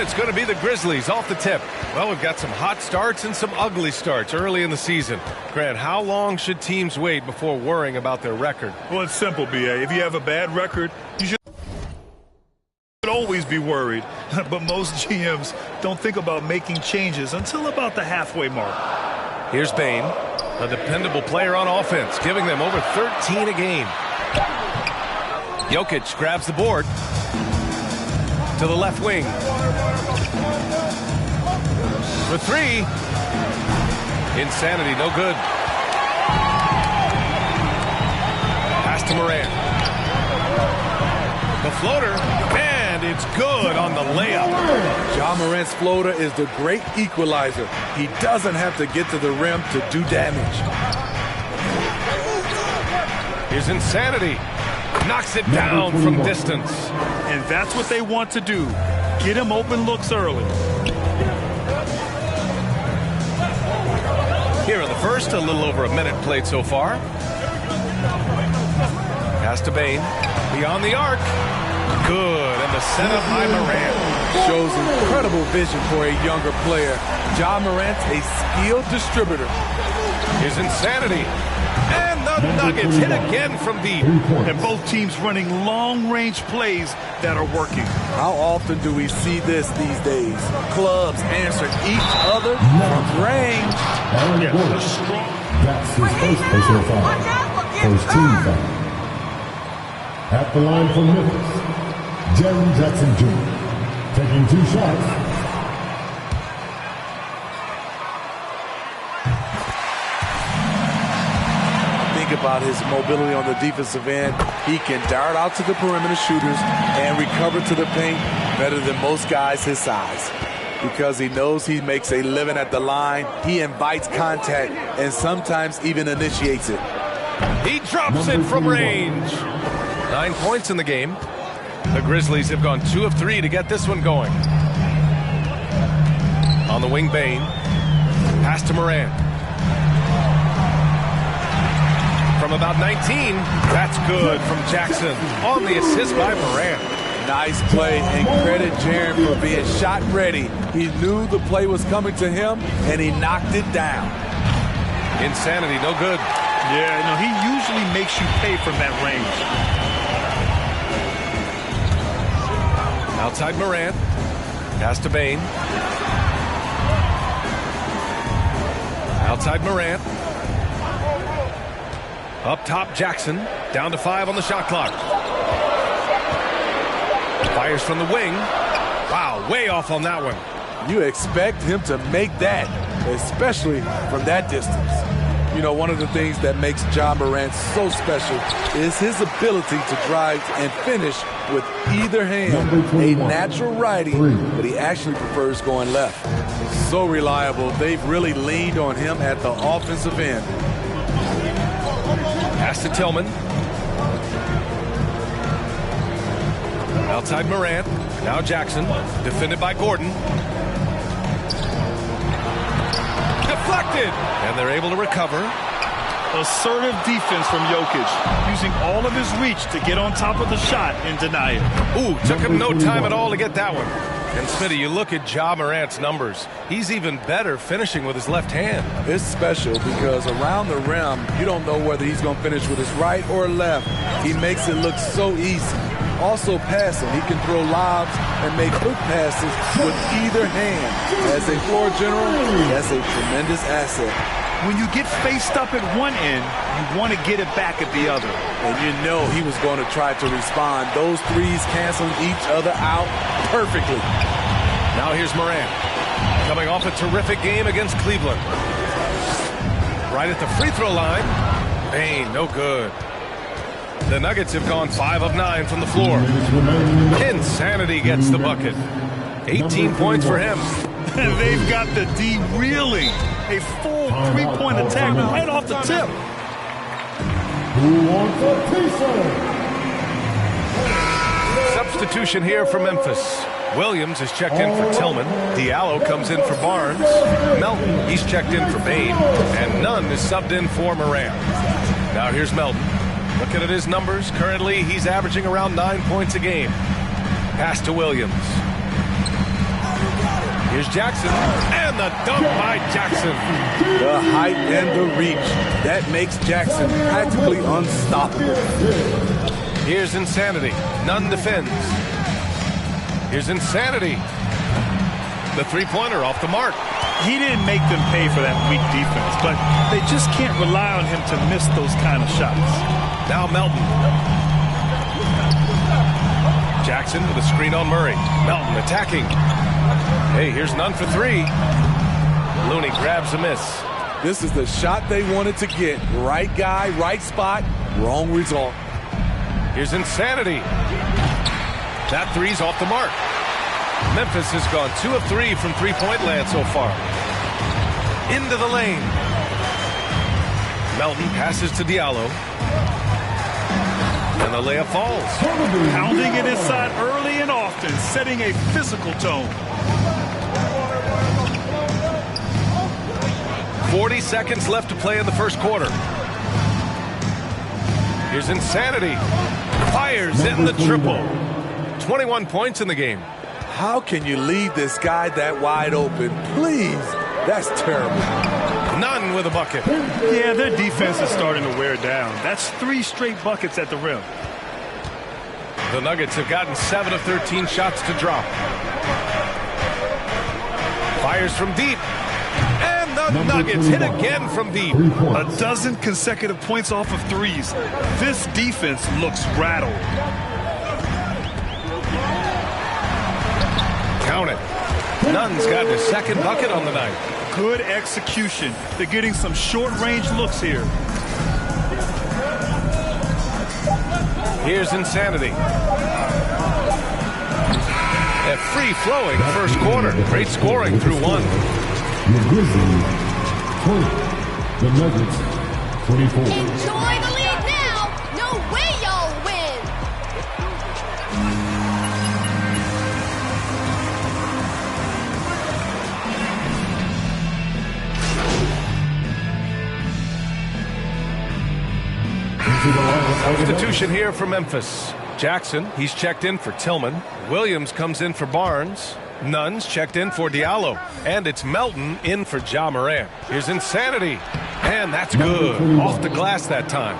it's going to be the Grizzlies off the tip. Well, we've got some hot starts and some ugly starts early in the season. Grant, how long should teams wait before worrying about their record? Well, it's simple, B.A. If you have a bad record, you should always be worried. But most GMs don't think about making changes until about the halfway mark. Here's Bane, a dependable player on offense, giving them over 13 a game. Jokic grabs the board to the left wing. For three. Insanity, no good. Pass to Morant. The floater, and it's good on the layup. Ja Morant's floater is the great equalizer. He doesn't have to get to the rim to do damage. Here's Insanity. Knocks it down from distance. And that's what they want to do. Get him open looks early. Here in the first, a little over a minute played so far. Pass to Bane. Beyond the arc. Good. And the setup by Morant. Shows incredible vision for a younger player. Ja Morant's a skilled distributor. Here's Insanity. And the Nuggets hit again from deep. And both teams running long-range plays that are working. How often do we see this these days? Clubs answer each other from range. That's his first personal foul. First team foul. At the line for Memphis, Jaren Jackson Jr. taking 2 shots. About his mobility on the defensive end. He can dart out to the perimeter shooters and recover to the paint better than most guys his size. Because he knows he makes a living at the line, he invites contact and sometimes even initiates it. He drops it from range. 9 points in the game. The Grizzlies have gone 2 of 3 to get this one going. On the wing, Bane. Pass to Morant. From about 19, that's good from Jackson on the assist by Morant. Nice play, and credit Jaren for being shot ready. He knew the play was coming to him, and he knocked it down. Insanity, no good. Yeah, no, he usually makes you pay from that range. Outside Morant. Pass to Bane. Outside Morant. Up top, Jackson. Down to 5 on the shot clock. Fires from the wing. Wow, way off on that one. You expect him to make that, especially from that distance. You know, one of the things that makes Ja Morant so special is his ability to drive and finish with either hand. A natural righty, but he actually prefers going left. So reliable, they've really leaned on him at the offensive end. Pass to Tillman. Outside Morant. Now Jackson. Defended by Gordon. Deflected. And they're able to recover. Assertive defense from Jokic. Using all of his reach to get on top of the shot and deny it. Ooh, took him no time at all to get that one. And Smitty, you look at Ja Morant's numbers. He's even better finishing with his left hand. It's special because around the rim, you don't know whether he's going to finish with his right or left. He makes it look so easy. Also passing, he can throw lobs and make quick passes with either hand. As a floor general, that's a tremendous asset. When you get faced up at one end, you want to get it back at the other. And you know he was going to try to respond. Those threes canceling each other out perfectly. Now here's Morant. Coming off a terrific game against Cleveland. Right at the free throw line. Bane, no good. The Nuggets have gone 5 of 9 from the floor. Insanity gets the bucket. 18 points for him. And they've got the D reeling. A full 3-point attack right off the tip. Substitution here for Memphis. Williams is checked in for Tillman. Diallo comes in for Barnes. Melton, he's checked in for Bane. And Nunn is subbed in for Morant. Now here's Melton. Looking at his numbers, currently he's averaging around 9 points a game. Pass to Williams. Here's Jackson, and the dunk by Jackson. The height and the reach. That makes Jackson practically unstoppable. Here's Insanity. Nunn defends. Here's Insanity. The three-pointer off the mark. He didn't make them pay for that weak defense, but they just can't rely on him to miss those kind of shots. Now Melton. Jackson with a screen on Murray. Melton attacking. Hey, here's Nunn for three. Looney grabs a miss. This is the shot they wanted to get. Right guy, right spot, wrong result. Here's Insanity. That three's off the mark. Memphis has gone 2 of 3 from three-point land so far. Into the lane. Melton passes to Diallo. And the layup falls. Pounding it inside early and often, setting a physical tone. 40 seconds left to play in the first quarter. Here's Insanity. Fires in the triple. 21 points in the game. How can you leave this guy that wide open? Please. That's terrible. Nunn with a bucket. Yeah, their defense is starting to wear down. That's 3 straight buckets at the rim. The Nuggets have gotten 7 of 13 shots to drop. Fires from deep. And the Nuggets hit again from deep. A dozen consecutive points off of threes. This defense looks rattled. Count it. Nunn's got his second bucket on the night. Good execution. They're getting some short-range looks here. Here's Insanity. A free-flowing first quarter. Great scoring through one. The Grizzlies 20. The Nuggets 24. Enjoy the lead now. No way y'all win. Substitution here for Memphis. Jackson, he's checked in for Tillman. Williams comes in for Barnes. Nunn's checked in for Diallo. And it's Melton in for Ja Morant. Here's Insanity. And that's good. Off the glass that time.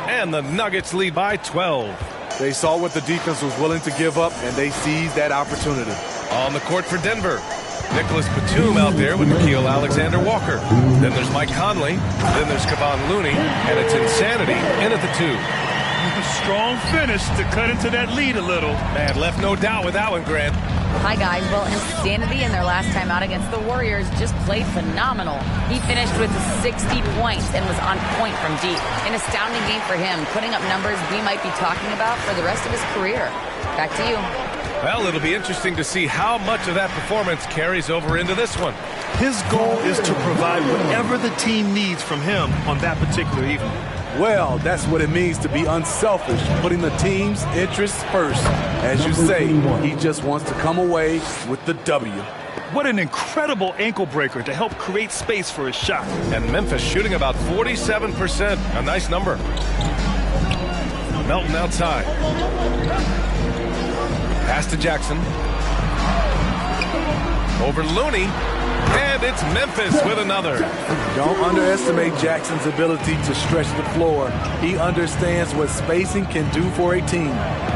And the Nuggets lead by 12. They saw what the defense was willing to give up, and they seized that opportunity. On the court for Denver. Nicholas Batum out there with Nickeil Alexander-Walker. Then there's Mike Conley. Then there's Kevon Looney. And it's Insanity in at the 2. Strong finish to cut into that lead a little. Man, left no doubt with that one, Grant. Hi, guys. Well, Insanity in their last time out against the Warriors just played phenomenal. He finished with 60 points and was on point from deep. An astounding game for him, putting up numbers we might be talking about for the rest of his career. Back to you. Well, it'll be interesting to see how much of that performance carries over into this one. His goal is to provide whatever the team needs from him on that particular evening. Well, that's what it means to be unselfish, putting the team's interests first. As you say, he just wants to come away with the W. What an incredible ankle breaker to help create space for his shot. And Memphis shooting about 47%. A nice number. Melton outside. Pass to Jackson. Over Looney. And it's Memphis with another. Don't underestimate Jackson's ability to stretch the floor. He understands what spacing can do for a team.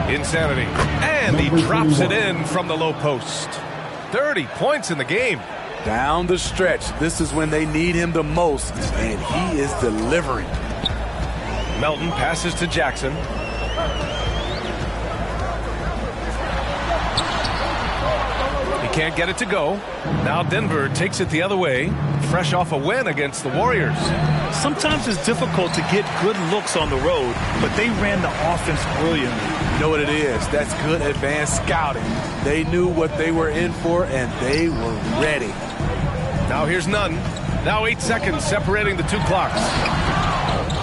Insanity. And he drops it in from the low post. 30 points in the game. Down the stretch. This is when they need him the most, and he is delivering. Melton passes to Jackson. Can't get it to go. Now Denver takes it the other way, fresh off a win against the Warriors. Sometimes it's difficult to get good looks on the road, but they ran the offense brilliantly. You know what it is? That's good advanced scouting. They knew what they were in for, and they were ready. Now here's Nunn. Now 8 seconds separating the two clocks.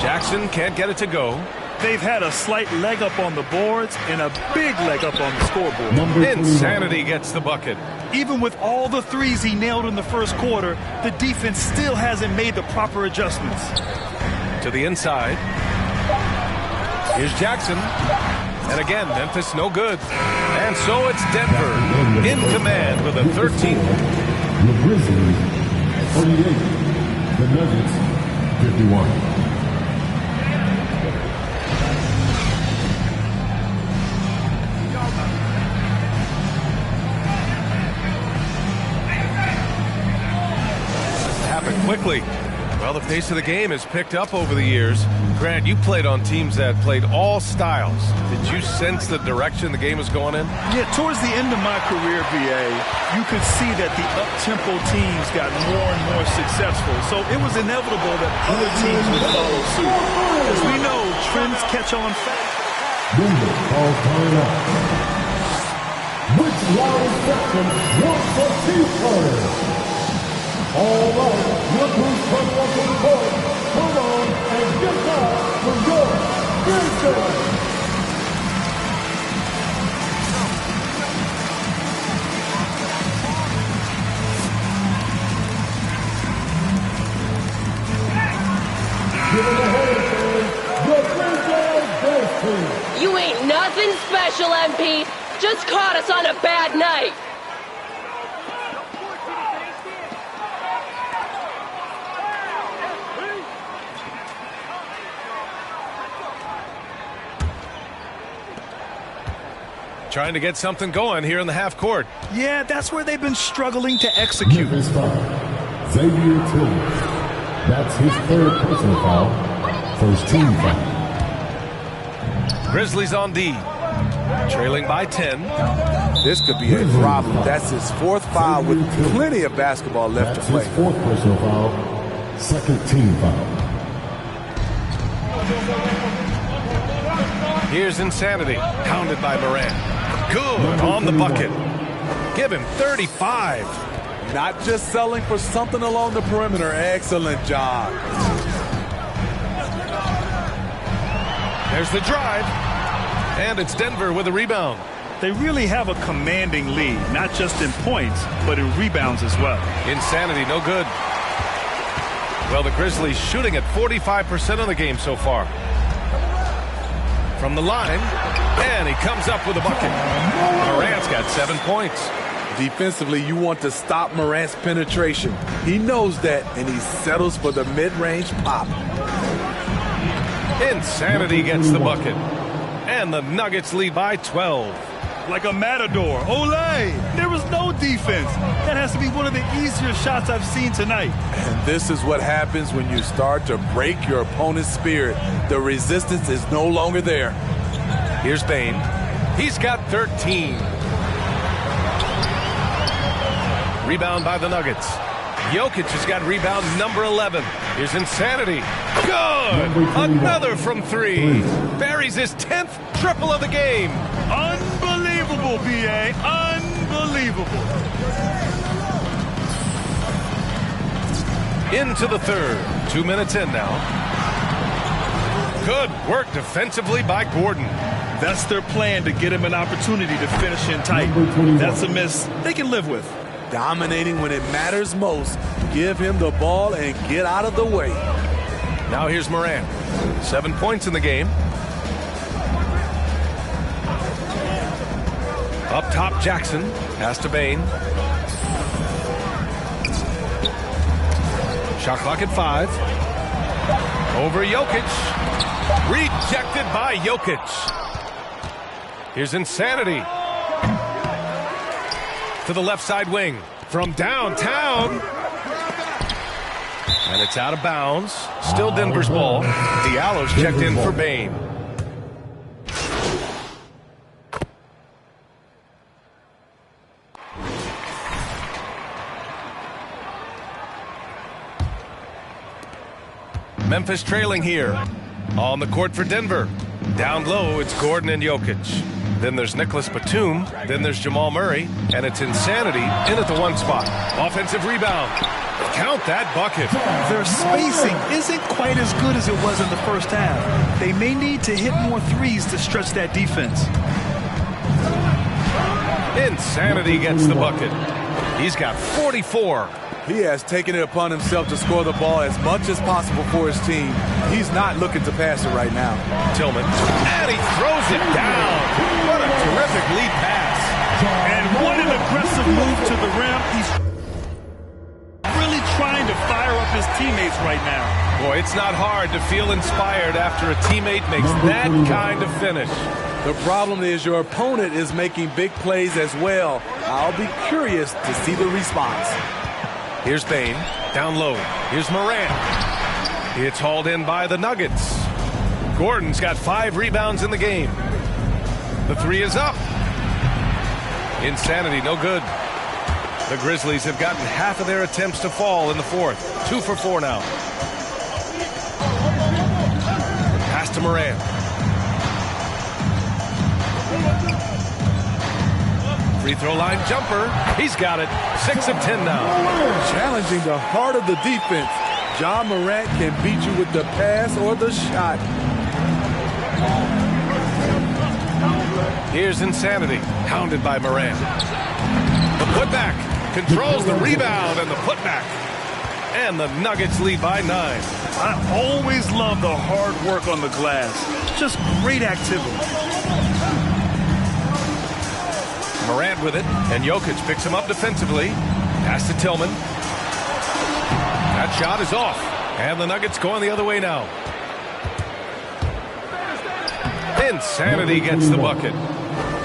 Jackson can't get it to go. They've had a slight leg up on the boards and a big leg up on the scoreboard. Insanity gets the bucket. Even with all the threes he nailed in the first quarter, the defense still hasn't made the proper adjustments. To the inside. Here's Jackson. And again, Memphis no good. And so it's Denver in command with a 13. The Grizzlies, 48. The Nuggets, 51. Happened quickly. Well, the pace of the game has picked up over the years. Grant, you played on teams that played all styles. Did you sense the direction the game was going in? Yeah, towards the end of my career, VA, you could see that the up-tempo teams got more and more successful. So it was inevitable that other teams would follow suit. As we know, trends catch on fast. Denver calls timeout. Which round section wants a two-quarter? All right, look who's coming up to the court. Come on and get down for your answer. Give it a hand, your franchise best team. You ain't nothing special, MP. Just caught us on a bad night. Trying to get something going here in the half court. Yeah, that's where they've been struggling to execute. Memphis foul. Xavier Tillman. That's his third personal foul. First team foul. Grizzlies on D. Trailing by 10. This could be a problem. That's his fourth foul with plenty of basketball left to play. That's his fourth personal foul. Second team foul. Here's Insanity. Pounded by Morant. Good on the bucket. Give him 35. Not just selling for something along the perimeter. Excellent job. There's the drive. And it's Denver with a rebound. They really have a commanding lead, not just in points, but in rebounds as well. Insanity, no good. Well, the Grizzlies shooting at 45% of the game so far. From the line, and he comes up with a bucket. Morant's got 7 points. Defensively, you want to stop Morant's penetration. He knows that, and he settles for the mid-range pop. Insanity gets the bucket. And the Nuggets lead by 12. Like a matador. Olé! There was no defense. That has to be one of the easier shots I've seen tonight. And this is what happens when you start to break your opponent's spirit. The resistance is no longer there. Here's Bane. He's got 13. Rebound by the Nuggets. Jokic has got rebound number 11. Here's Insanity. Good! Another from 3. Buries his 10th triple of the game. Unbelievable, BA. Unbelievable. Into the third. 2 minutes in now. Good work defensively by Gordon. That's their plan, to get him an opportunity to finish in tight. That's a miss they can live with. Dominating when it matters most. Give him the ball and get out of the way. Now here's Morant. 7 points in the game. Up top, Jackson. Pass to Bane. Shot clock at 5. Over Jokic. Rejected by Jokic. Here's Insanity. To the left side wing. From downtown. And it's out of bounds. Still Denver's ball. Diallo's checked in for Bane. Memphis trailing here. On the court for Denver. Down low, it's Gordon and Jokic. Then there's Nicholas Batum. Then there's Jamal Murray. And it's Insanity in at the 1 spot. Offensive rebound. Count that bucket. Their spacing isn't quite as good as it was in the first half. They may need to hit more threes to stretch that defense. Insanity gets the bucket. He's got 44. He has taken it upon himself to score the ball as much as possible for his team. He's not looking to pass it right now. Tillman, and he throws it down. What a terrific lead pass. And what an aggressive move to the rim. He's really trying to fire up his teammates right now. Boy, it's not hard to feel inspired after a teammate makes that kind of finish. The problem is your opponent is making big plays as well. I'll be curious to see the response. Here's Bane, down low. Here's Morant. It's hauled in by the Nuggets. Gordon's got 5 rebounds in the game. The 3 is up. Insanity, no good. The Grizzlies have gotten half of their attempts to fall in the 4th. 2 for 4 now. Pass to Morant. Free throw line jumper. He's got it. 6 of 10 now. Challenging the heart of the defense. Ja Morant can beat you with the pass or the shot. Here's Insanity, hounded by Morant. The putback controls the rebound and the putback. And the Nuggets lead by 9. I always love the hard work on the glass. Just great activity. Morant with it, and Jokic picks him up defensively. Pass to Tillman. That shot is off, and the Nuggets going the other way now. Insanity gets the bucket,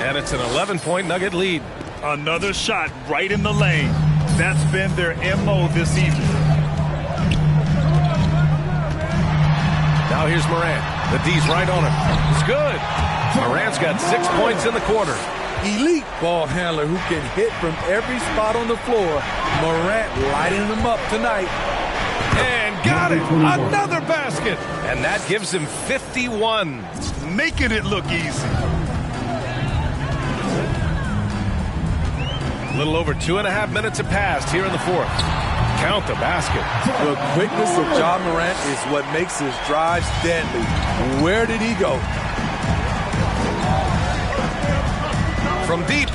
and it's an 11-point Nugget lead. Another shot right in the lane. That's been their MO this evening. Now here's Morant. The D's right on him. It's good. Morant's got 6 points in the quarter. Elite ball handler who can hit from every spot on the floor. Morant lighting them up tonight. And got it. Another basket. And that gives him 51. Making it look easy. A little over 2.5 minutes have passed here in the 4th. Count the basket. The quickness of Ja Morant is what makes his drives deadly. Where did he go? From deep.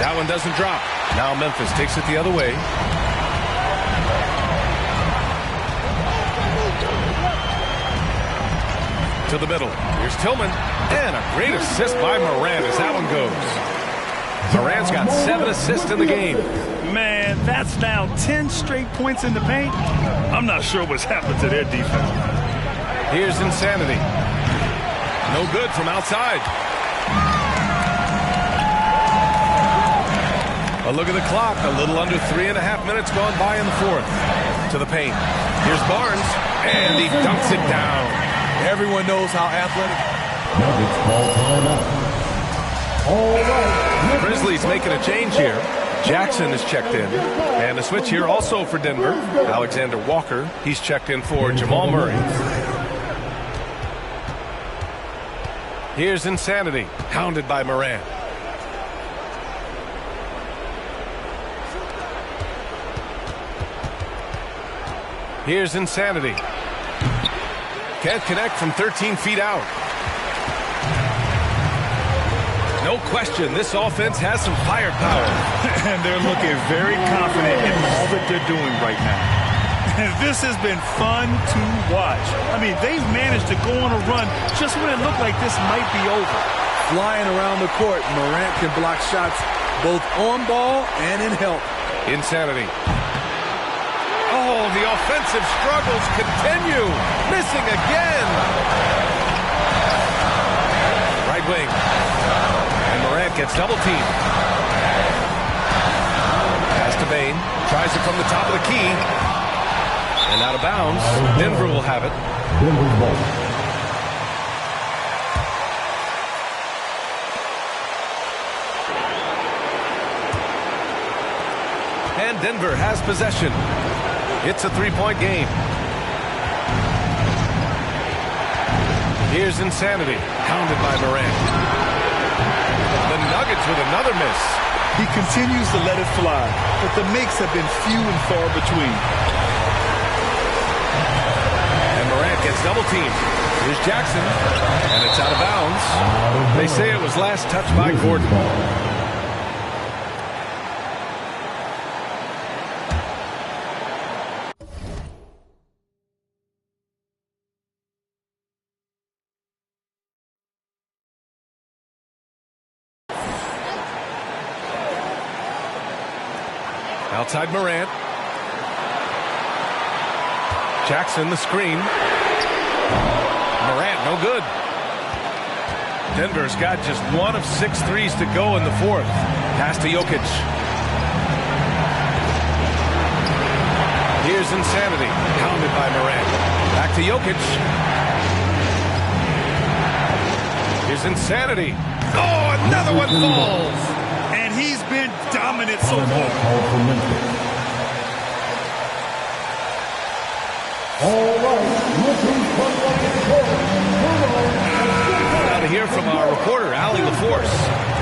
That one doesn't drop. Now Memphis takes it the other way. To the middle. Here's Tillman. And a great assist by Morant as that one goes. Morant's got 7 assists in the game. Man, that's now 10 straight points in the paint. I'm not sure what's happened to their defense. Here's Insanity. No good from outside. A look at the clock. A little under 3.5 minutes gone by in the 4th. To the paint. Here's Barnes. And he dunks it down. Everyone knows how athletic. Nuggets ball timeout. All right. Grizzlies making a change here. Jackson is checked in. And a switch here also for Denver. Alexander Walker. He's checked in for Jamal Murray. Here's Insanity. Hounded by Morant. Here's Insanity. Can't connect from 13 feet out. No question, this offense has some firepower. And they're looking very confident in all that they're doing right now. This has been fun to watch. I mean, they've managed to go on a run just when it looked like this might be over. Flying around the court, Morant can block shots both on ball and in help. Insanity. Oh, the offensive struggles continue. Missing again. Right wing. And Morant gets double teamed. Pass to Bane. Tries it from the top of the key. And out of bounds. Denver will have it. Denver's ball. And Denver has possession. It's a 3-point game. Here's Insanity, hounded by Morant. The Nuggets with another miss. He continues to let it fly, but the makes have been few and far between. And Morant gets double teamed. Here's Jackson, and it's out of bounds. They say it was last touched by Gordon. Outside Morant. Jackson the screen. Morant no good. Denver's got just 1 of 6 threes to go in the fourth. Pass to Jokic. Here's Insanity. Pounded by Morant. Back to Jokic. Here's Insanity. Oh, another one falls. And he's been dominant so far. All right, Now to hear from our reporter, Allie LaForce.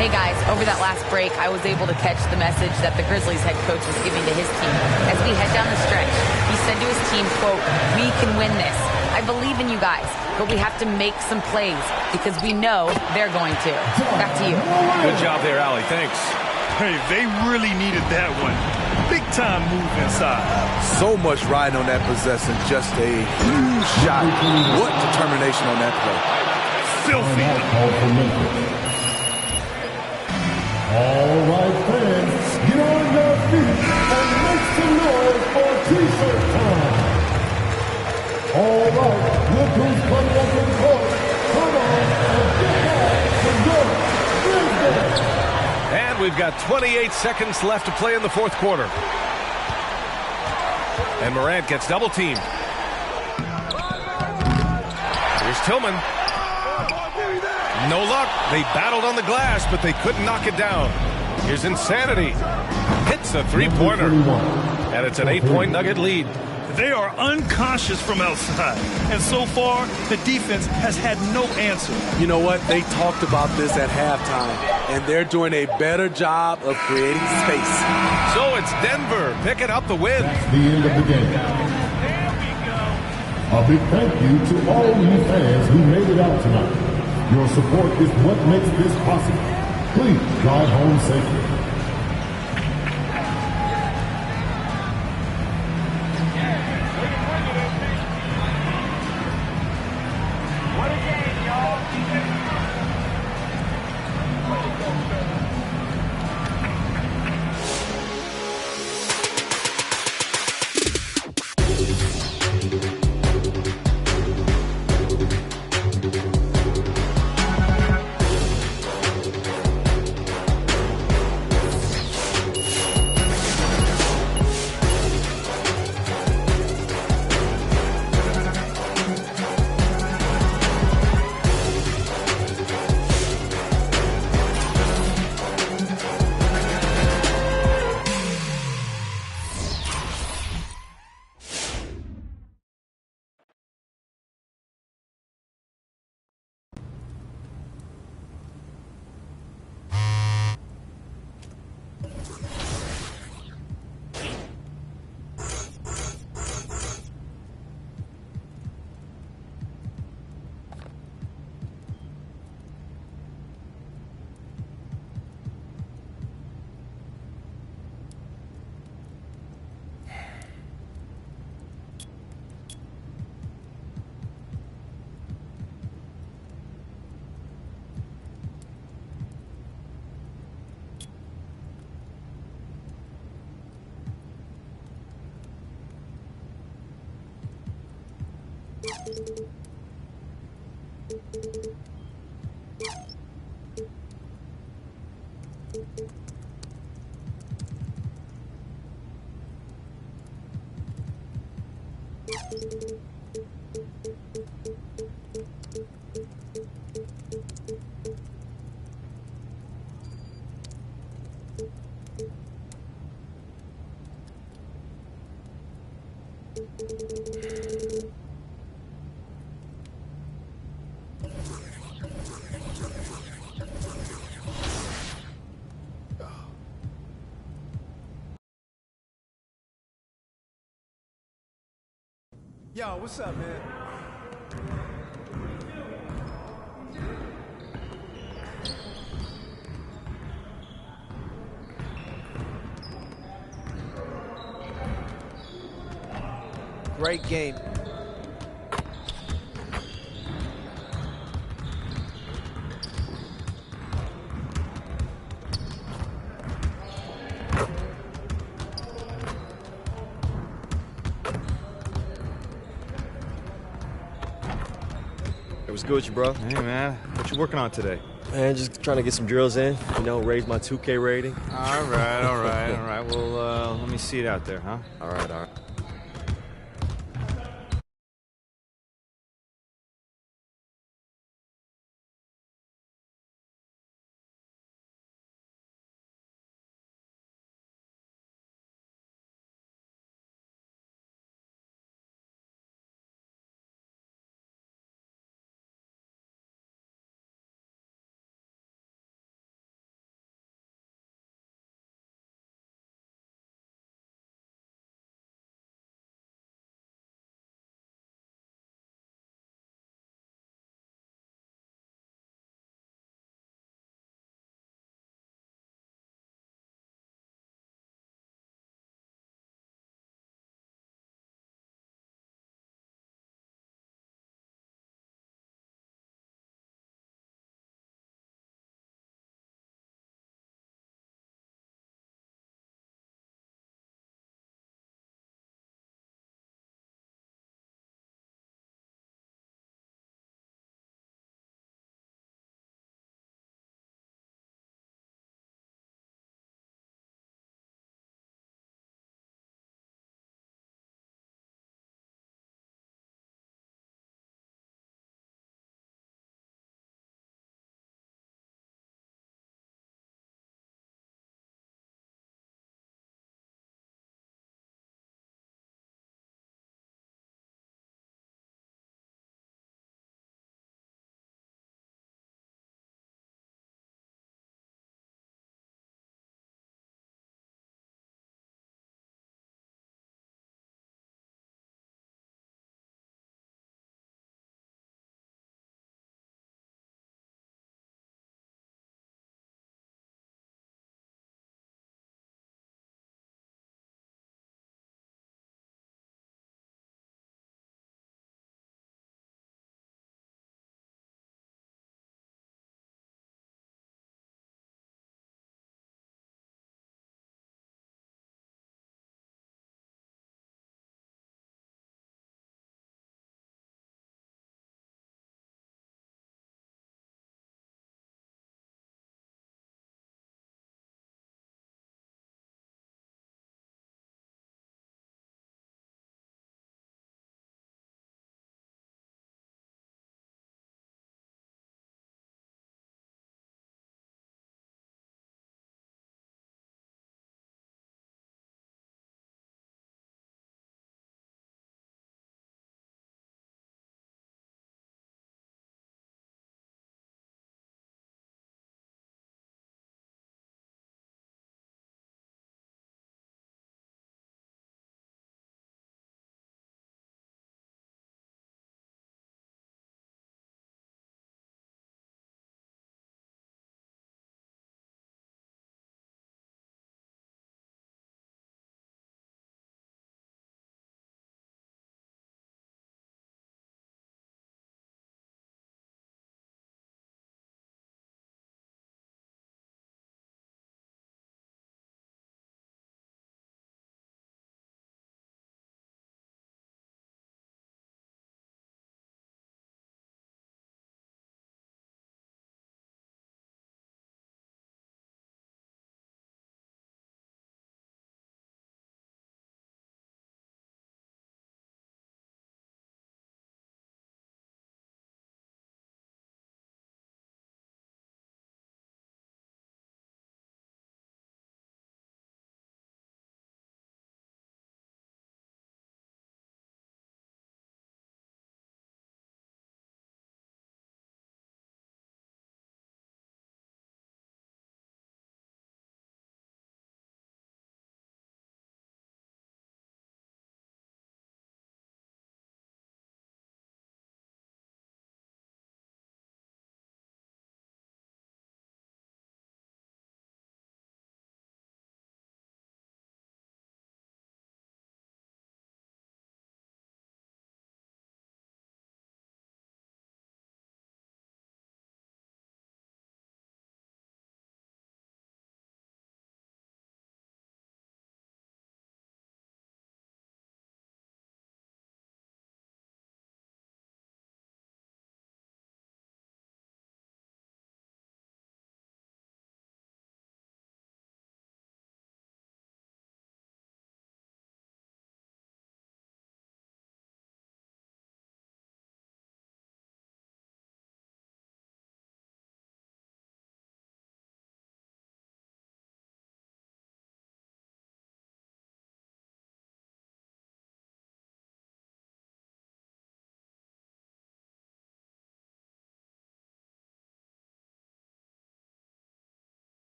Hey guys, over that last break, I was able to catch the message that the Grizzlies head coach was giving to his team. As we head down the stretch, he said to his team, quote, "We can win this. I believe in you guys, but we have to make some plays because we know they're going to." Back to you. Good job there, Allie. Thanks. Hey, they really needed that one. Big time move inside. So much riding on that possession. Just a huge shot. What determination on that play. Filthy. All right, fans, get on your feet and make some noise for T-shirt time. All right, look who's coming up in court. Come on and get back to your business. And we've got 28 seconds left to play in the fourth quarter. And Morant gets double teamed. Here's Tillman. No luck. They battled on the glass, but they couldn't knock it down. Here's Insanity. Hits a three-pointer. And it's an 8-point Nugget lead. They are unconscious from outside. And so far, the defense has had no answer. You know what? They talked about this at halftime, and they're doing a better job of creating space. So it's Denver picking up the win. That's the end of the game. A big thank you to all you fans who made it out tonight. Your support is what makes this possible. Please drive home safely. Yo, what's up, man? Great game. was good with you, bro. Hey, man. What you working on today? Man, just trying to get some drills in, raise my 2K rating. All right. Well, let me see it out there, huh? All right.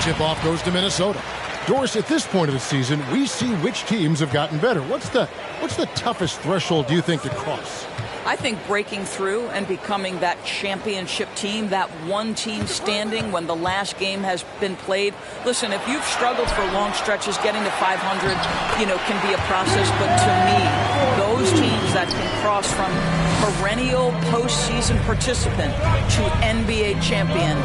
Tip-off goes to Minnesota. Doris, at this point of the season, we see which teams have gotten better. What's the toughest threshold do you think to cross? I think breaking through and becoming that championship team, that one team standing when the last game has been played. Listen, if you've struggled for long stretches, getting to 500, can be a process. But to me, those teams that can cross from perennial postseason participant to NBA champion,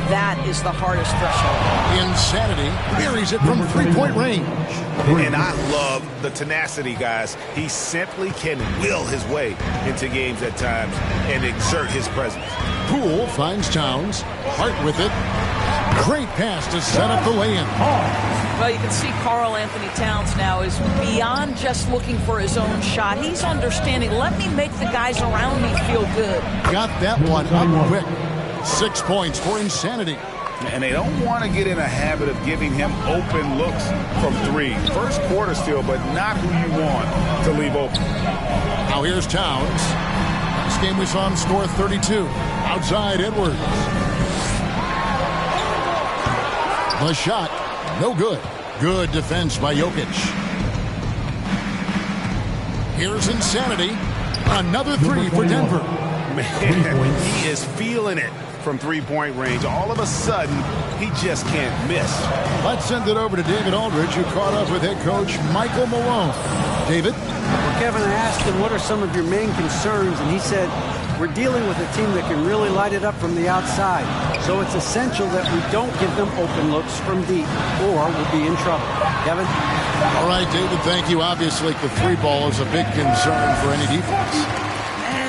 that is the hardest threshold. Insanity buries it from three-point range. And I love the tenacity, guys. He simply can will his way into games at times and exert his presence. Poole finds Towns. Hart with it. Great pass to set up the lay-in. Well, you can see Karl Anthony Towns now is beyond just looking for his own shot. He's understanding, let me make the guys around me feel good. Got that one up quick. 6 points for Insanity. And they don't want to get in a habit of giving him open looks from three. First quarter still, but not who you want to leave open. Now here's Towns. Last game we saw him score 32. Outside Edwards. The shot, no good. Good defense by Jokic. Here's Insanity. Another three for Denver. Man, he is feeling it from three-point range. All of a sudden, he just can't miss. Let's send it over to David Aldridge, who caught up with head coach Michael Malone. David? Well, Kevin, I asked him, what are some of your main concerns? And he said, we're dealing with a team that can really light it up from the outside. So it's essential that we don't give them open looks from deep, or we'll be in trouble. Kevin? All right, David, thank you. Obviously, the three ball is a big concern for any defense.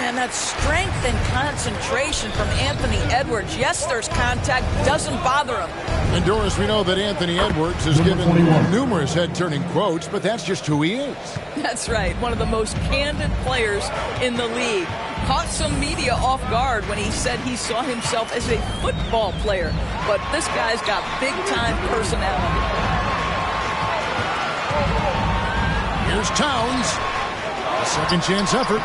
And that strength and concentration from Anthony Edwards. Yes, there's contact. Doesn't bother him. And Doris, we know that Anthony Edwards has given numerous head-turning quotes, but that's just who he is. That's right. One of the most candid players in the league. Caught some media off guard when he said he saw himself as a football player. But this guy's got big-time personality. Here's Towns. A second chance effort.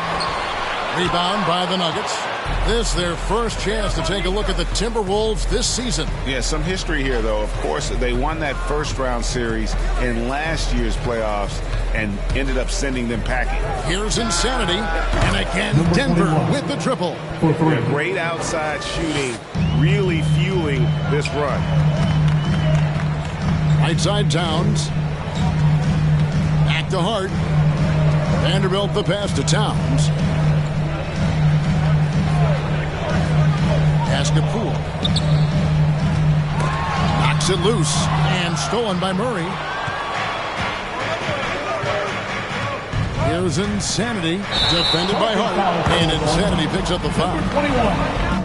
Rebound by the Nuggets. This their first chance to take a look at the Timberwolves this season. Yeah, some history here, though. Of course, they won that first-round series in last year's playoffs and ended up sending them packing. Here's Insanity. And again, Denver with the triple. Yeah, great outside shooting, really fueling this run. Right side Towns. Back to Hart. Vanderbilt the pass to Towns. Pass to Poole. Knocks it loose and stolen by Murray. Here's Insanity, defended by Hart, and Insanity picks up the foul. 21.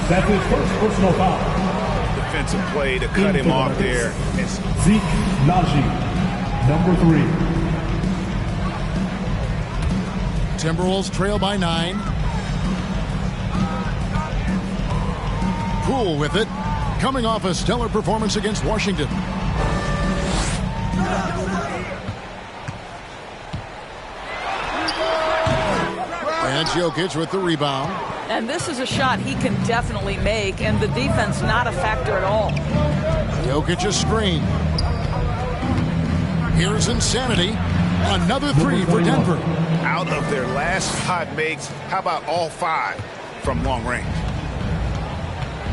That's his first personal foul. Defensive play to cut him off there. Zeke Naji, number 3. Timberwolves trail by 9. Poole with it, coming off a stellar performance against Washington. And Jokic with the rebound. And this is a shot he can definitely make, and the defense not a factor at all. Jokic's screen. Here's Insanity. Another three for Denver. Out of their last 5 makes, how about all 5 from long range?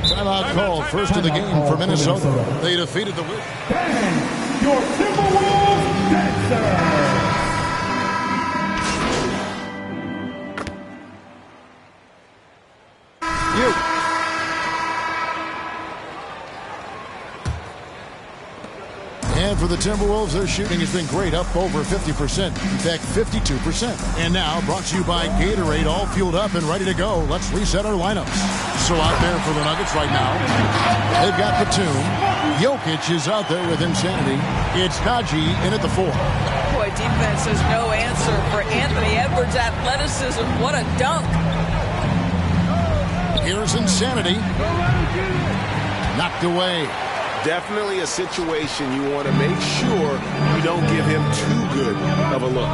Timeout called, first of the game for Minnesota. They defeated the Wizards. Your Timberwolves dancer. And for the Timberwolves, their shooting has been great, up over 50%. In fact, 52%. And now, brought to you by Gatorade, all fueled up and ready to go. Let's reset our lineups. So out there for the Nuggets right now, they've got Batum. Jokic is out there with Insanity. It's Kaji in at the 4. Boy, defense has no answer for Anthony Edwards' athleticism. What a dunk. Here's Insanity. Knocked away. Definitely a situation you want to make sure you don't give him too good of a look.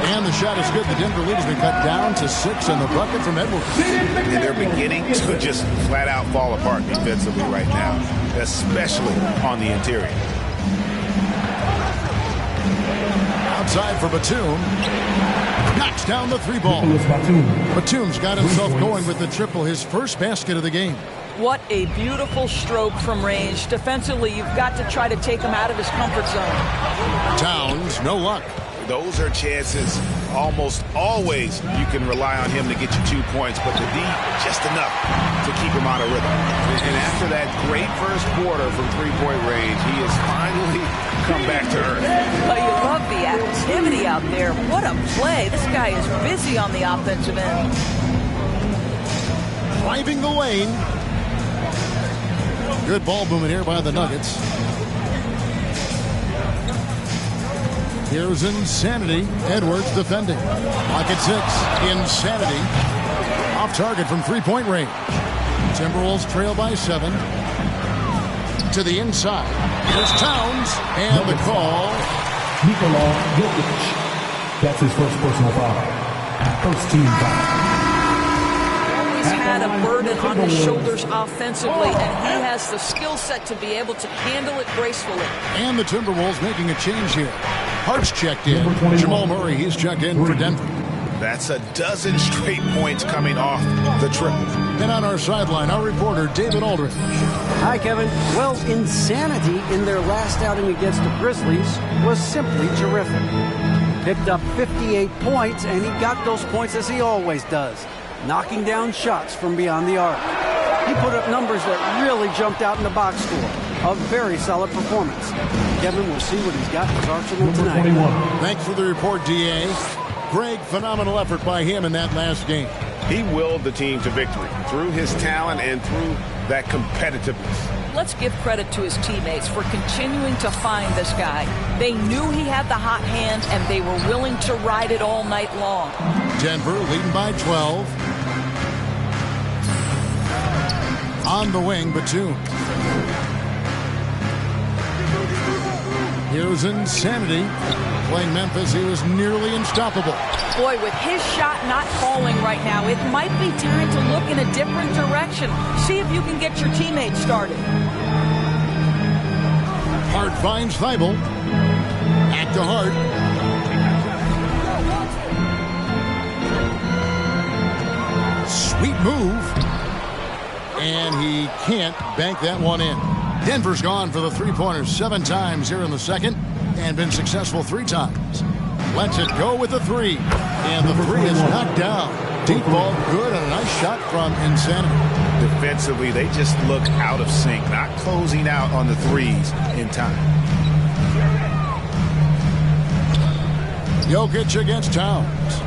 And the shot is good. The Denver lead has been cut down to 6 on the bucket from Edwards. And they're beginning to just flat out fall apart defensively right now, especially on the interior. Outside for Batum. Knocks down the 3-ball. Batum's got himself going with the triple, his first basket of the game. What a beautiful stroke from range. Defensively, you've got to try to take him out of his comfort zone. Towns, no luck. Those are chances almost always you can rely on him to get you 2 points, but the D, just enough to keep him out of rhythm. And after that great first quarter from three-point range, he has finally come back to earth. But you love the activity out there. What a play. This guy is busy on the offensive end. Driving the lane. Good ball movement here by the Nuggets. Here's Insanity. Edwards defending. Pocket 6. Insanity. Off target from three-point range. Timberwolves trail by 7. To the inside. Here's Towns. And the call. Nikola Jokic. That's his first personal foul. First team foul. He's had a burden on his shoulders offensively, and he has the skill set to be able to handle it gracefully. And the Timberwolves making a change here. Hart's checked in. Jamal Murray, he's checked in for Denver. That's a dozen straight points coming off the triple. And on our sideline, our reporter, David Aldridge. Hi, Kevin. Well, Insanity in their last outing against the Grizzlies was simply terrific. Picked up 58 points, and he got those points as he always does, knocking down shots from beyond the arc. He put up numbers that really jumped out in the box score. A very solid performance. Kevin, we'll see what he's got in his arsenal tonight. Thanks for the report, D.A. Greg, phenomenal effort by him in that last game. He willed the team to victory through his talent and through that competitiveness. Let's give credit to his teammates for continuing to find this guy. They knew he had the hot hand, and they were willing to ride it all night long. Denver leading by 12. On the wing, Batum. Here's Insanity. Playing Memphis, he was nearly unstoppable. Boy, with his shot not falling right now, it might be time to look in a different direction. See if you can get your teammates started. Hart finds Thibault. Back to Hart. Sweet move. And he can't bank that one in. Denver's gone for the three-pointers 7 times here in the second and been successful 3 times. Lets it go with the 3. And the 3 is knocked down. Deep ball good and a nice shot from Insanity. Defensively, they just look out of sync, not closing out on the threes in time. Jokic against Towns.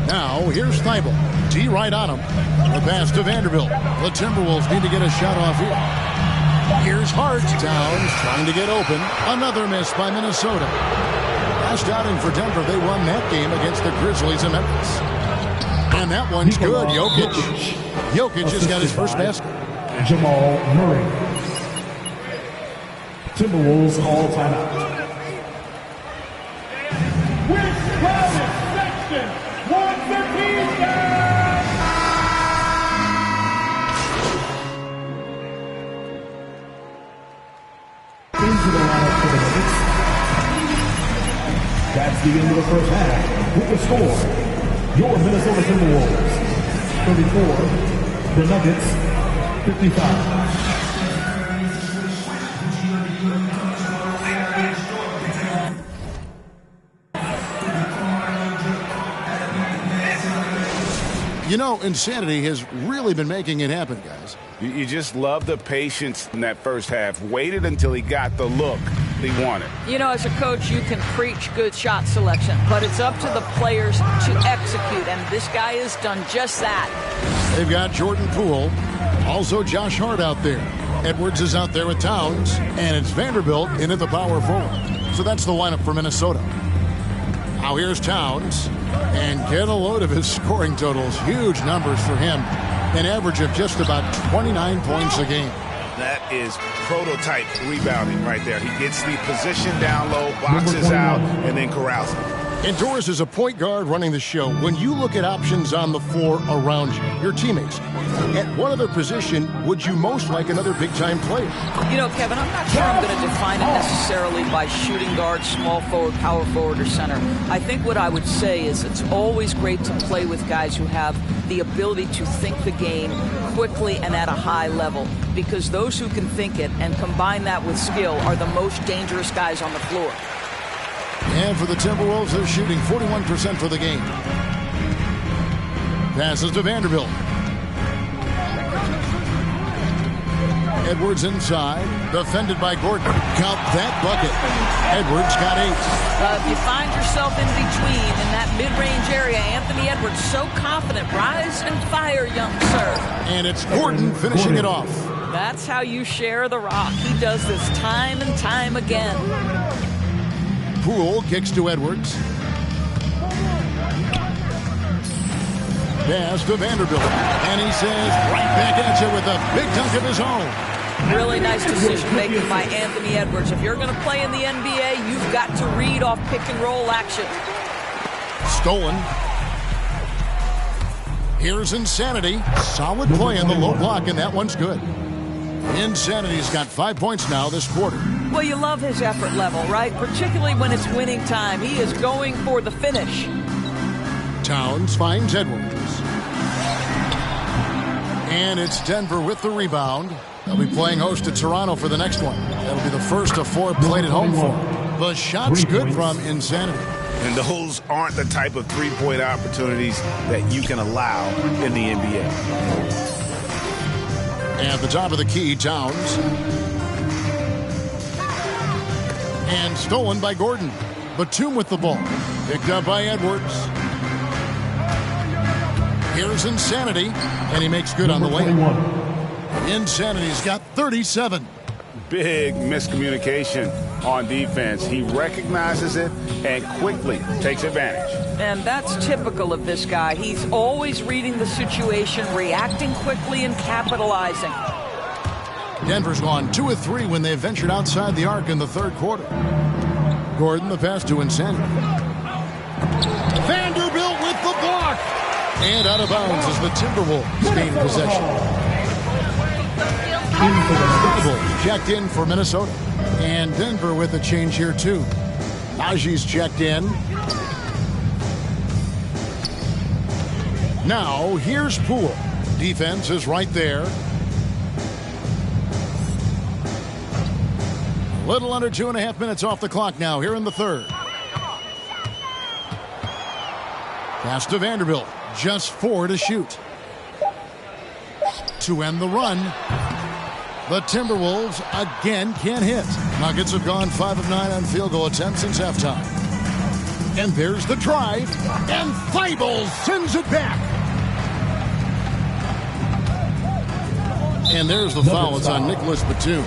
Now, here's Thibault. D right on him. The pass to Vanderbilt. The Timberwolves need to get a shot off here. Here's Hart. Towns trying to get open. Another miss by Minnesota. Last outing for Denver, they won that game against the Grizzlies in Memphis. And that one's good. Jokic just got his first basket. Jamal Murray. Timberwolves call timeout. With Travis Sexton, 115 down. Into the lineup for the Nuggets. That's the end of the first half. With the score, your Minnesota Timberwolves 34, the Nuggets 55. You know, Insanity has really been making it happen, guys. You just love the patience in that first half. Waited until he got the look he wanted. You know, as a coach, you can preach good shot selection, but it's up to the players to execute, and this guy has done just that. They've got Jordan Poole, also Josh Hart out there. Edwards is out there with Towns, and it's Vanderbilt into the power forward. So that's the lineup for Minnesota. Now here's Towns, and get a load of his scoring totals. Huge numbers for him. An average of just about 29 points a game. That is prototype rebounding right there. He gets the position down low, boxes out, and then corrals it. And Doris is a point guard running the show. When you look at options on the floor around you, your teammates, at what other position would you most like another big-time player? You know, Kevin, I'm not sure I'm going to define it necessarily by shooting guard, small forward, power forward, or center. I think what I would say is it's always great to play with guys who have the ability to think the game quickly and at a high level, because those who can think it and combine that with skill are the most dangerous guys on the floor. And for the Timberwolves, they're shooting 41% for the game. Passes to Vanderbilt. Edwards inside, defended by Gordon. Count that bucket. Edwards got 8. If you find yourself in between in that mid-range area, Anthony Edwards so confident. Rise and fire, young sir. And it's Gordon finishing it off. That's how you share the rock. He does this time and time again. Poole kicks to Edwards. Pass to Vanderbilt. And he says right back at you with a big dunk of his own. Really nice decision making by Anthony Edwards. If you're going to play in the NBA, you've got to read off pick and roll action. Stolen. Here's Insanity. Solid play in the low block, and that one's good. Insanity's got 5 points now this quarter. Well, you love his effort level, right? Particularly when it's winning time. He is going for the finish. Towns finds Edwards. And it's Denver with the rebound. They'll be playing host to Toronto for the next one. That'll be the first of 4 played at home for them. The shot's good from Insanity. And those aren't the type of three-point opportunities that you can allow in the NBA. At the top of the key, Towns. And stolen by Gordon. Batum with the ball. Picked up by Edwards. Here's Insanity. And he makes good on the layup. Insanity's got 37. Big miscommunication on defense. He recognizes it and quickly takes advantage. And that's typical of this guy. He's always reading the situation, reacting quickly, and capitalizing. Denver's gone 2 of 3 when they ventured outside the arc in the third quarter. Gordon, the pass to Insanity. Vanderbilt with the block. And out of bounds as the Timberwolves gain possession. Checked in for Minnesota. And Denver with a change here, too. Najee's checked in. Now, here's Poole. Defense is right there. A little under 2.5 minutes off the clock now here in the third. Pass to Vanderbilt. Just 4 to shoot. To end the run. The Timberwolves again can't hit. Nuggets have gone 5 of 9 on field goal attempts since halftime. And there's the drive. And Thibault sends it back. And there's the foul. It's on Nicholas Batum.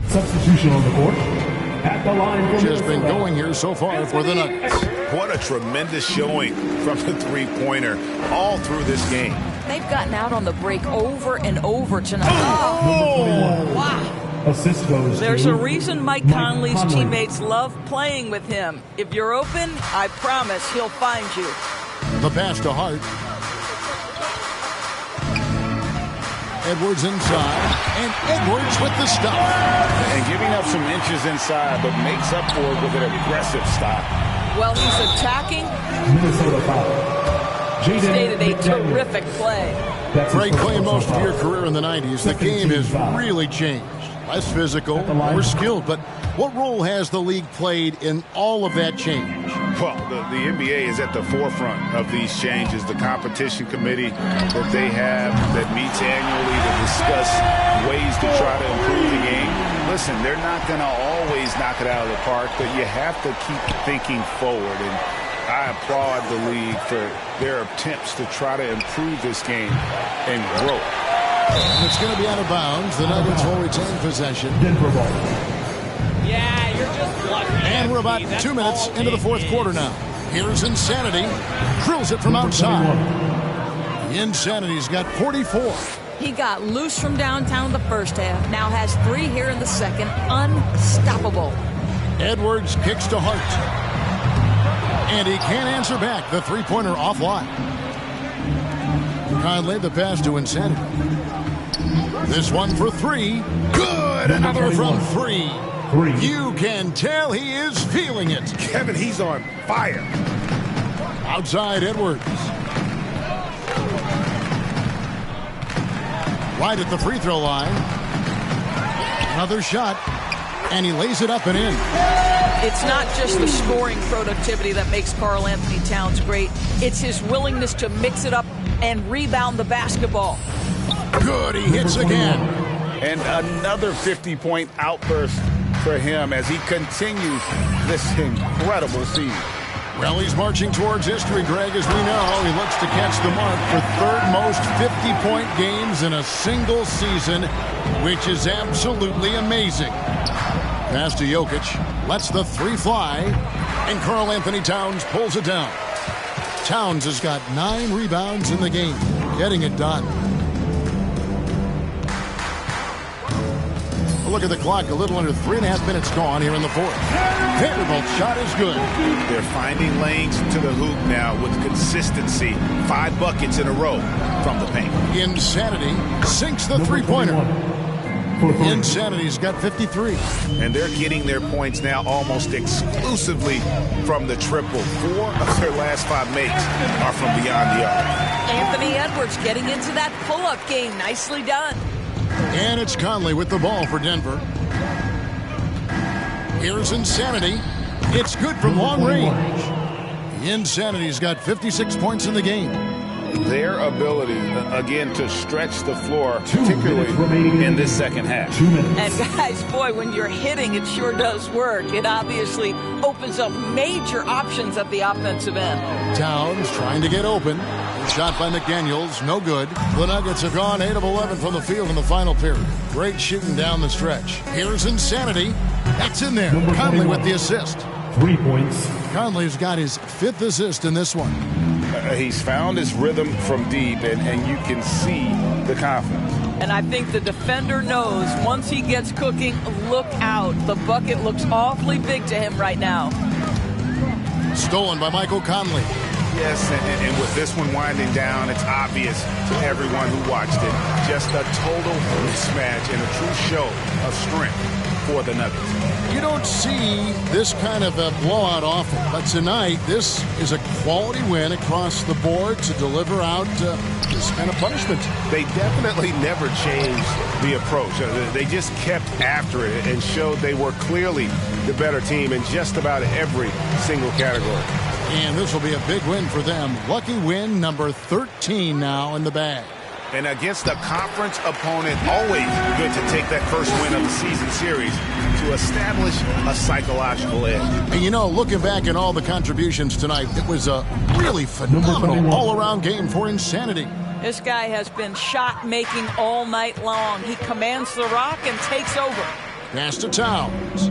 Substitution on the court. At the line. Just been going here so far for the Nuggets. What a tremendous showing from the three-pointer all through this game. They've gotten out on the break over and over tonight. Oh, wow. Assist goes. There's a reason Mike Conley's teammates love playing with him. If you're open, I promise he'll find you. The pass to Hart. Edwards inside, and Edwards with the stop. And giving up some inches inside, but makes up for it with an aggressive stop. Well, he's attacking. Minnesota foul. Stated a terrific play. Great play most of your career in the 90s. The game has really changed. Less physical, more skilled. But what role has the league played in all of that change? Well, the NBA is at the forefront of these changes. The competition committee that they have that meets annually to discuss ways to try to improve the game. Listen, they're not going to always knock it out of the park, but you have to keep thinking forward. And I applaud the league for their attempts to try to improve this game and grow. And it's going to be out of bounds. The Nuggets will retain possession. Yeah, you're just lucky. And we're about 2 minutes into the fourth quarter now. Here's Insanity. Drills it from outside. Insanity's got 44. He got loose from downtown in the first half. Now has 3 here in the second. Unstoppable. Edwards kicks to Hart. And he can't answer back. The three-pointer offline. Conley the pass to Insanity. This one for 3. Good. Another from 3. You can tell he is feeling it. Kevin, he's on fire. Outside Edwards. Right at the free throw line. Another shot. And he lays it up and in. It's not just the scoring productivity that makes Karl Anthony Towns great. It's his willingness to mix it up and rebound the basketball. Good, he hits again. And another 50-point outburst for him as he continues this incredible season. Well, he's marching towards history, Greg, as we know. He looks to catch the mark for third most 50-point games in a single season, which is absolutely amazing. Pass to Jokic, lets the 3 fly, and Karl Anthony Towns pulls it down. Towns has got 9 rebounds in the game, getting it done. Look at the clock, a little under 3.5 minutes gone here in the fourth. Vanderbilt's shot is good. They're finding lanes to the hoop now with consistency. 5 buckets in a row from the paint. Insanity sinks the three-pointer. Insanity's got 53. And they're getting their points now almost exclusively from the triple. 4 of their last 5 makes are from beyond the arc. Anthony Edwards getting into that pull-up game. Nicely done. And it's Conley with the ball for Denver. Here's Insanity. It's good from long range. Insanity's got 56 points in the game. Their ability, again, to stretch the floor, particularly in this second half. And guys, boy, when you're hitting, it sure does work. It obviously opens up major options at the offensive end. Towns trying to get open. Shot by McDaniels, no good. The Nuggets have gone 8 of 11 from the field in the final period. Great shooting down the stretch. Here's Insanity. That's in there. Conley with the assist. 3 points. Conley's got his 5th assist in this one. He's found his rhythm from deep, and you can see the confidence. And I think the defender knows once he gets cooking, look out. The bucket looks awfully big to him right now. Stolen by Michael Conley. Yes, and with this one winding down, it's obvious to everyone who watched it. Just a total mismatch and a true show of strength for the Nuggets. You don't see this kind of a blowout often, but tonight this is a quality win across the board to deliver out this kind of punishment. They definitely never changed the approach. They just kept after it and showed they were clearly the better team in just about every single category. And this will be a big win for them. Lucky win number 13 now in the bag. And against a conference opponent, always good to take that first win of the season series to establish a psychological edge. And you know, looking back at all the contributions tonight, it was a really phenomenal all-around game for Insanity. This guy has been shot-making all night long. He commands the rock and takes over. Pass to Towns.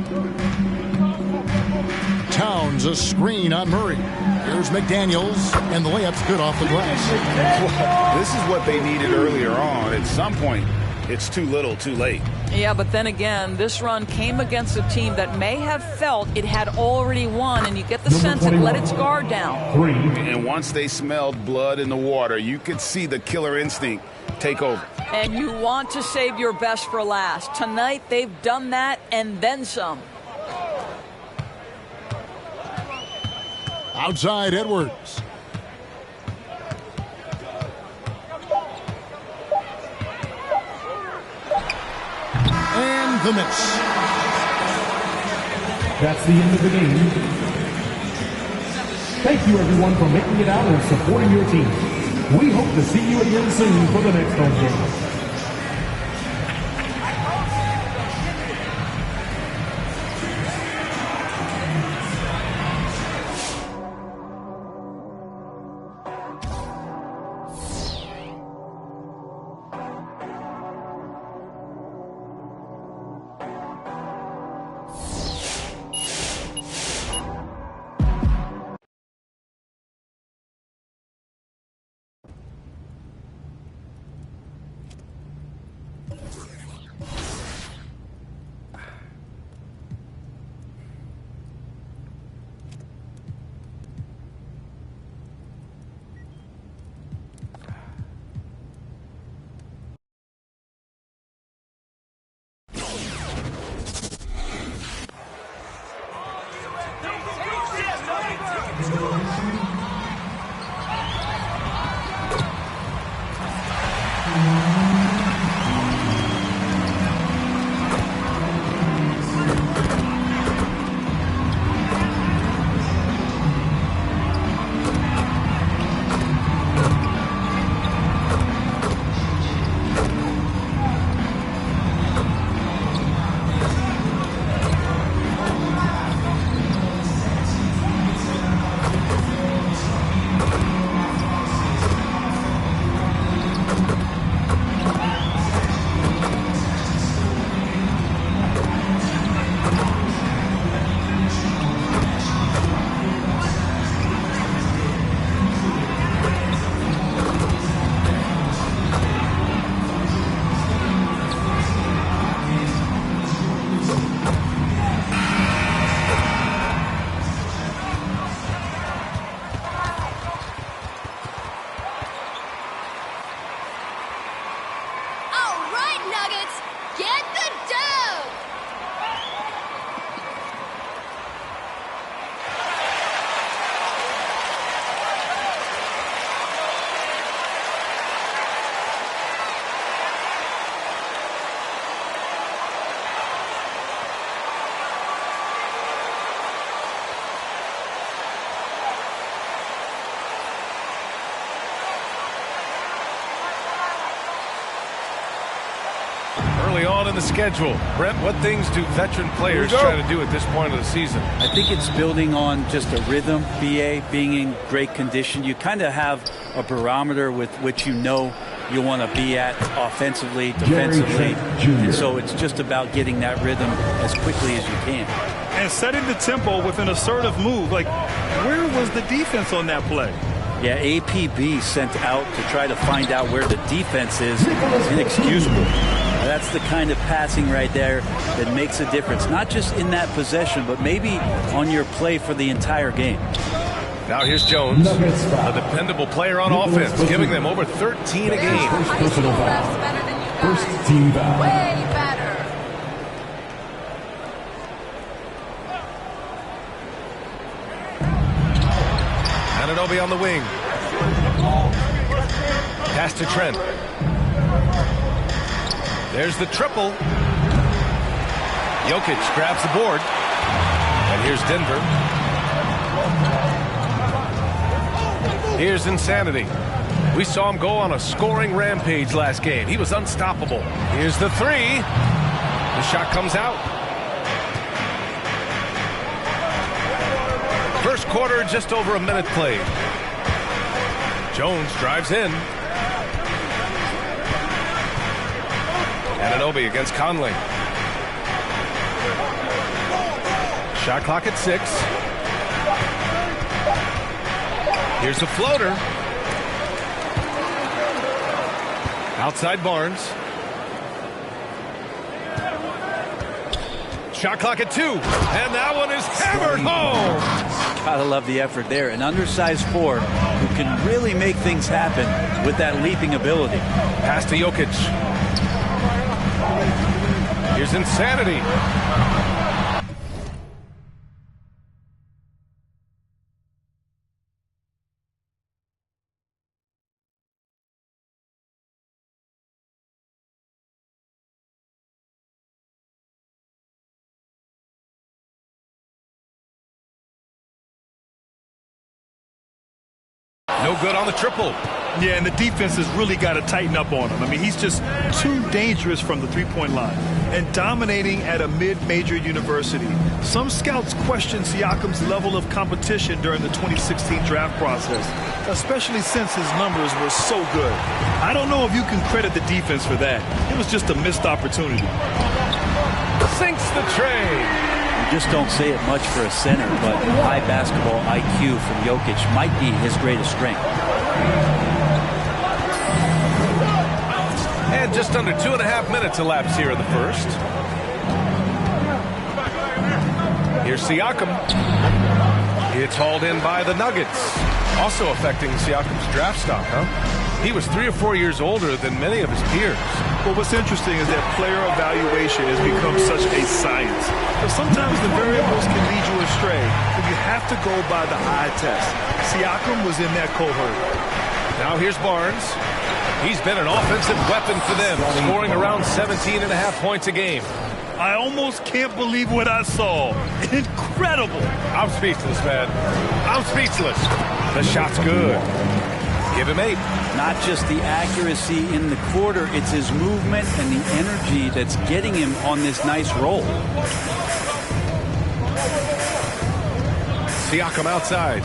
Towns, a screen on Murray. Here's McDaniels, and the layup's good off the glass. This is what they needed earlier on. At some point, it's too little, too late. Yeah, but then again, this run came against a team that may have felt it had already won, and you get the sense it let its guard down. And once they smelled blood in the water, you could see the killer instinct take over. And you want to save your best for last. Tonight, they've done that and then some. Outside Edwards. And the miss. That's the end of the game. Thank you, everyone, for making it out and supporting your team. We hope to see you again soon for the next home game. down in the schedule. Brent, what things do veteran players try to do at this point of the season? I think it's building on just a rhythm, BA, being in great condition. You kind of have a barometer with which you know you want to be at offensively, defensively. And so it's just about getting that rhythm as quickly as you can. And setting the tempo with an assertive move. Like, where was the defense on that play? Yeah, APB sent out to try to find out where the defense is. Inexcusable. That's the kind of passing right there that makes a difference. Not just in that possession, but maybe on your play for the entire game. Now here's Jones, a dependable player on offense, giving them over 13 a game. First team foul. Way better. Anunoby on the wing. Pass to Trent. There's the triple. Jokic grabs the board. And here's Denver. Here's Insanity. We saw him go on a scoring rampage last game. He was unstoppable. Here's the three. The shot comes out. First quarter, just over a minute played. Jones drives in. Anunoby against Conley. Shot clock at 6. Here's a floater. Outside Barnes. Shot clock at 2. And that one is hammered home. Gotta love the effort there. An undersized four who can really make things happen with that leaping ability. Pass to Jokic. Here's Insanity. No good on the triple. Yeah, and the defense has really got to tighten up on him. I mean, he's just too dangerous from the three-point line and dominating at a mid-major university. Some scouts question Siakam's level of competition during the 2016 draft process, especially since his numbers were so good. I don't know if you can credit the defense for that. It was just a missed opportunity. Sinks the tray. You just don't say it much for a center, but high basketball IQ from Jokic might be his greatest strength. And just under 2.5 minutes elapsed here in the first. Here's Siakam. It's hauled in by the Nuggets. Also affecting Siakam's draft stock, huh? He was 3 or 4 years older than many of his peers. Well, what's interesting is that player evaluation has become such a science. But sometimes the variables can lead you astray, but you have to go by the eye test. Siakam was in that cohort. Now here's Barnes. He's been an offensive weapon for them, scoring around 17.5 points a game. I almost can't believe what I saw. Incredible. I'm speechless, man. I'm speechless. The shot's good. Give him 8. Not just the accuracy in the quarter, it's his movement and the energy that's getting him on this nice roll. Siakam outside.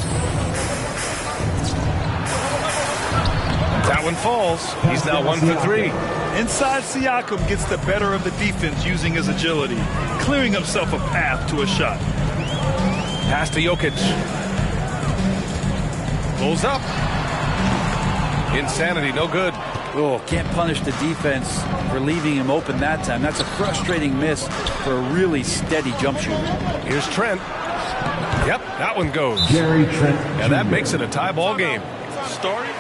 That one falls. He's now 1 for 3. Inside, Siakam gets the better of the defense using his agility, clearing himself a path to a shot. Pass to Jokic. Pulls up. Insanity, no good. Oh, can't punish the defense for leaving him open that time. That's a frustrating miss for a really steady jump shooter. Here's Trent. Yep, that one goes. Gary Trent. And that makes it a tie ball game. Starting.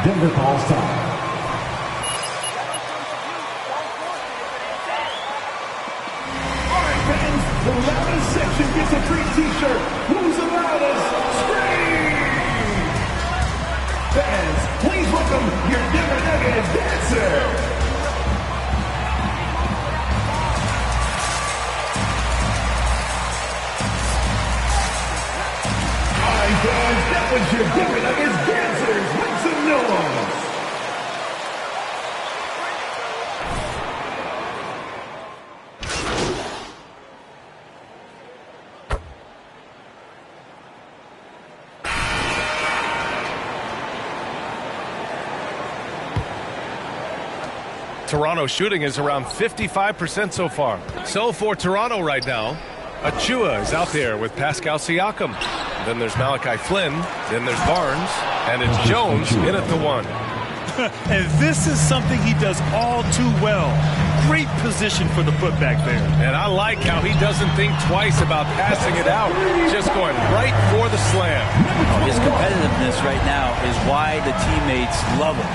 Denver calls time. All right, fans, the loudest section gets a free T-shirt. Who's the loudest? Scream! Fans, please welcome your Denver Nuggets dancer. All right, fans, that was your Denver Nuggets dancers. Make some noise. Toronto shooting is around 55% so far. So for Toronto right now, Achua is out there with Pascal Siakam. Then there's Malachi Flynn. Then there's Barnes. And it's Jones in at the 1. And this is something he does all too well. Great position for the putback there. And I like how he doesn't think twice about passing it out. Just going right for the slam. His competitiveness right now is why the teammates love him.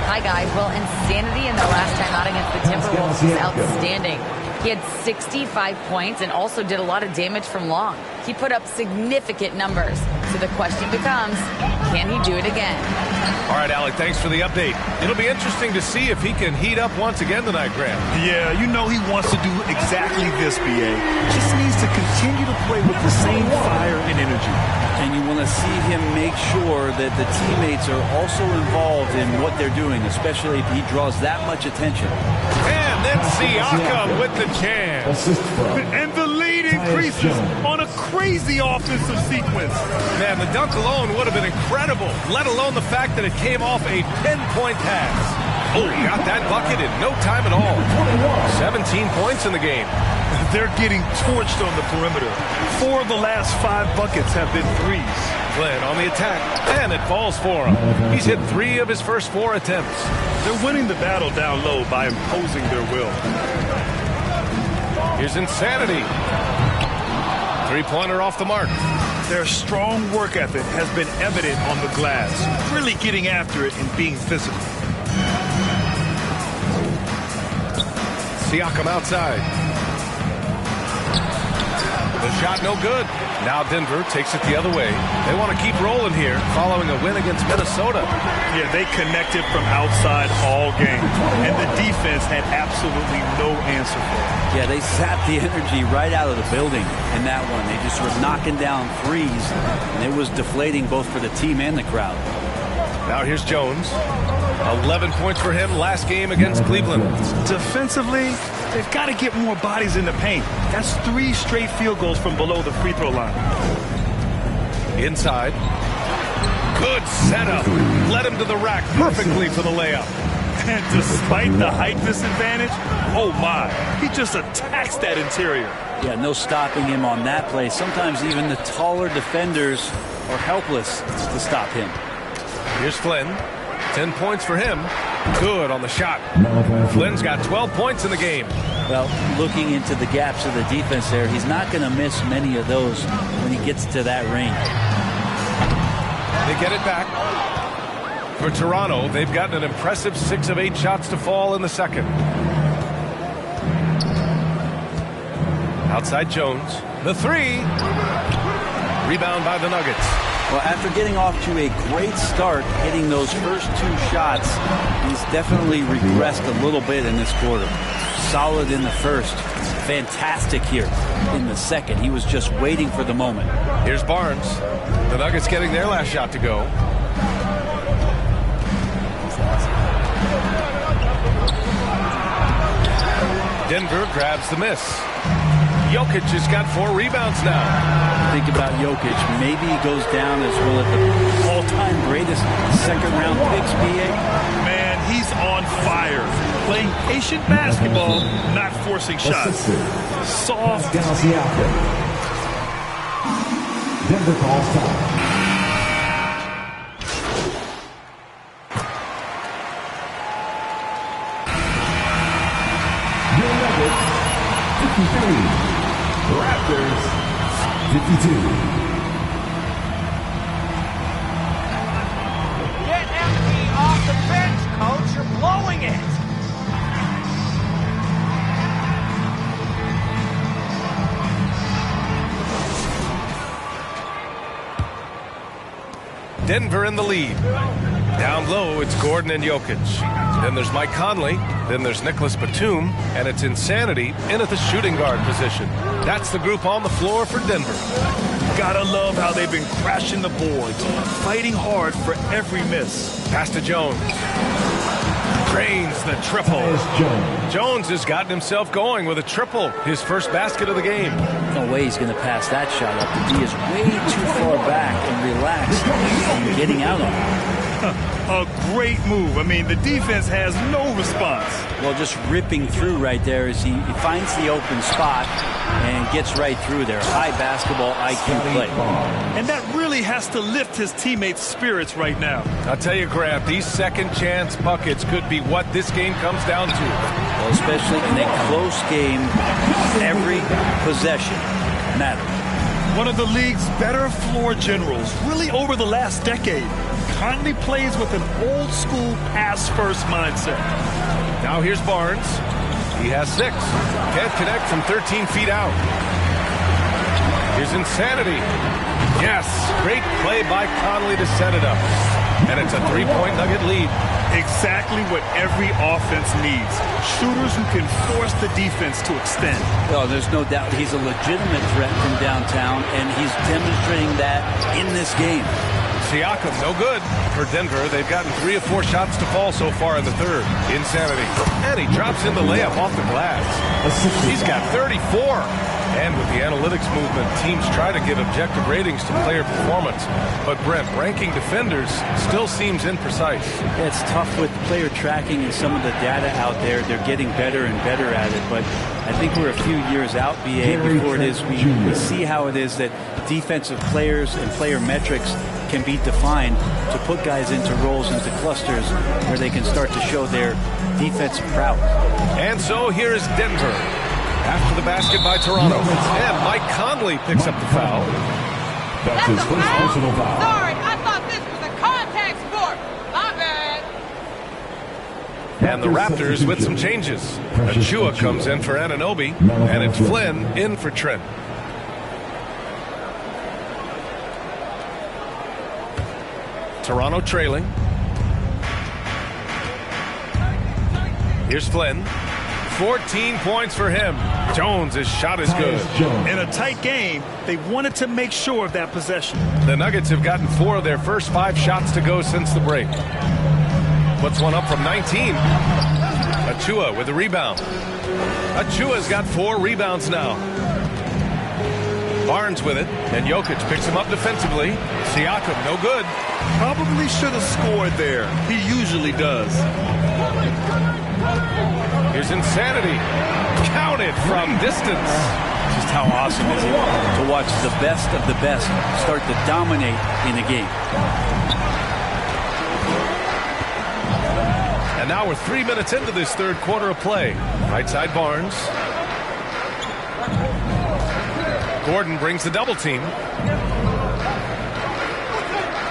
Hi, guys. Well, insanity in their last time out against the Timberwolves was outstanding. He had 65 points and also did a lot of damage from long. He put up significant numbers. So the question becomes, can he do it again? All right, Alec, thanks for the update. It'll be interesting to see if he can heat up once again tonight, Graham. Yeah, you know he wants to do exactly this, BA. Just needs to continue to play with the same fire and energy. And you want to see him make sure that the teammates are also involved in what they're doing, especially if he draws that much attention. And then Siakam with the jam. And the lead increases on a crazy offensive sequence. Man, the dunk alone would have been incredible, let alone the fact that it came off a pinpoint pass. Oh, he got that bucket in no time at all. 17 points in the game. They're getting torched on the perimeter. 4 of the last 5 buckets have been threes. Flynn on the attack, and it falls for him. He's hit 3 of his first 4 attempts. They're winning the battle down low by imposing their will. Here's insanity. 3-pointer off the mark. Their strong work ethic has been evident on the glass, really getting after it and being physical. Siakam outside. The shot no good. Now Denver takes it the other way. They want to keep rolling here following a win against Minnesota. Yeah, they connected from outside all game, and the defense had absolutely no answer for it. Yeah, they sapped the energy right out of the building in that one. They just were knocking down threes, and it was deflating both for the team and the crowd. Now here's Jones. 11 points for him last game against Cleveland. Defensively, they've got to get more bodies in the paint. That's 3 straight field goals from below the free throw line. Inside. Good setup. Led him to the rack perfectly for the layup. And despite the height disadvantage, oh my, he just attacks that interior. Yeah, no stopping him on that play. Sometimes even the taller defenders are helpless to stop him. Here's Flynn. 10 points for him. Good on the shot. Flynn's got 12 points in the game. Well, looking into the gaps of the defense there, he's not going to miss many of those when he gets to that range. They get it back. For Toronto, they've gotten an impressive 6 of 8 shots to fall in the second. Outside Jones. The 3. Rebound by the Nuggets. Well, after getting off to a great start, hitting those first 2 shots, he's definitely regressed a little bit in this quarter. Solid in the first, fantastic here in the second. He was just waiting for the moment. Here's Barnes. The Nuggets getting their last shot to go. Denver grabs the miss. Jokic has got 4 rebounds now. Think about Jokic. Maybe he goes down as one of the all-time greatest second-round picks, BA. Man, he's on fire. Playing patient basketball, not forcing shots. Soft. Denver calls time. Your Nuggets, 53. Raptors, 52. Get empty off the bench, coach. You're blowing it. Denver in the lead. Down low, it's Gordon and Jokic. Then there's Mike Conley. Then there's Nicholas Batum. And it's Insanity in at the shooting guard position. That's the group on the floor for Denver. Gotta love how they've been crashing the boards, fighting hard for every miss. Pass to Jones. Drains the triple. Jones has gotten himself going with a triple, his first basket of the game. No way he's going to pass that shot up. The D is way too far back and relaxed and getting out on it. A great move. I mean, the defense has no response. Well, just ripping through right there as he finds the open spot and gets right through there. High basketball IQ play. And that really has to lift his teammates' spirits right now. I'll tell you, Grant, these second chance buckets could be what this game comes down to. Well, especially in a close game, every possession matters. One of the league's better floor generals, really over the last decade. Conley plays with an old-school pass-first mindset. Now here's Barnes. He has 6. Can't connect from 13 feet out. Here's Insanity. Yes, great play by Conley to set it up. And it's a 3-point Nugget lead. Exactly what every offense needs. Shooters who can force the defense to extend. Well, there's no doubt he's a legitimate threat from downtown, and he's demonstrating that in this game. Siakam, no good. For Denver, they've gotten 3 of 4 shots to fall so far in the third. Insanity. And he drops in the layup off the glass. He's got 34. And with the analytics movement, teams try to give objective ratings to player performance. But Brent, ranking defenders still seems imprecise. Yeah, it's tough with player tracking and some of the data out there. They're getting better and better at it. But I think we're a few years out, BA, before it is. We see how it is that defensive players and player metrics can be defined to put guys into roles, into clusters where they can start to show their defensive prowess. And so here is Denver. After the basket by Toronto. And Mike Conley picks up the foul. That's his first personal foul. Sorry, I thought this was a contact sport. My bad. And the Raptors with some changes. Achua comes in for Anunoby, and it's Flynn in for Trent. Toronto trailing. Here's Flynn. 14 points for him. Jones' shot is good. In a tight game, they wanted to make sure of that possession. The Nuggets have gotten 4 of their first 5 shots to go since the break. Puts one up from 19. Achua with the rebound. Achua's got 4 rebounds now. Barnes with it, and Jokic picks him up defensively. Siakam, no good. Probably should have scored there. He usually does. Here's Insanity. Counted from distance. Just how awesome is it to watch the best of the best start to dominate in a game. And now we're 3 minutes into this third quarter of play. Right side Barnes. Gordon brings the double team.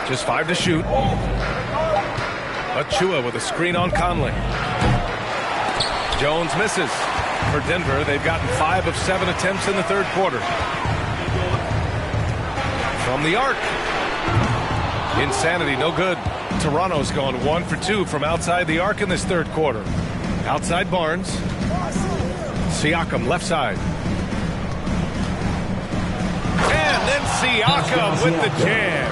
Just 5 to shoot. Achua with a screen on Conley. Jones misses. For Denver, they've gotten 5 of 7 attempts in the third quarter. From the arc. Insanity, no good. Toronto's gone 1 for 2 from outside the arc in this third quarter. Outside Barnes. Siakam, left side. And then Siakam with the jam.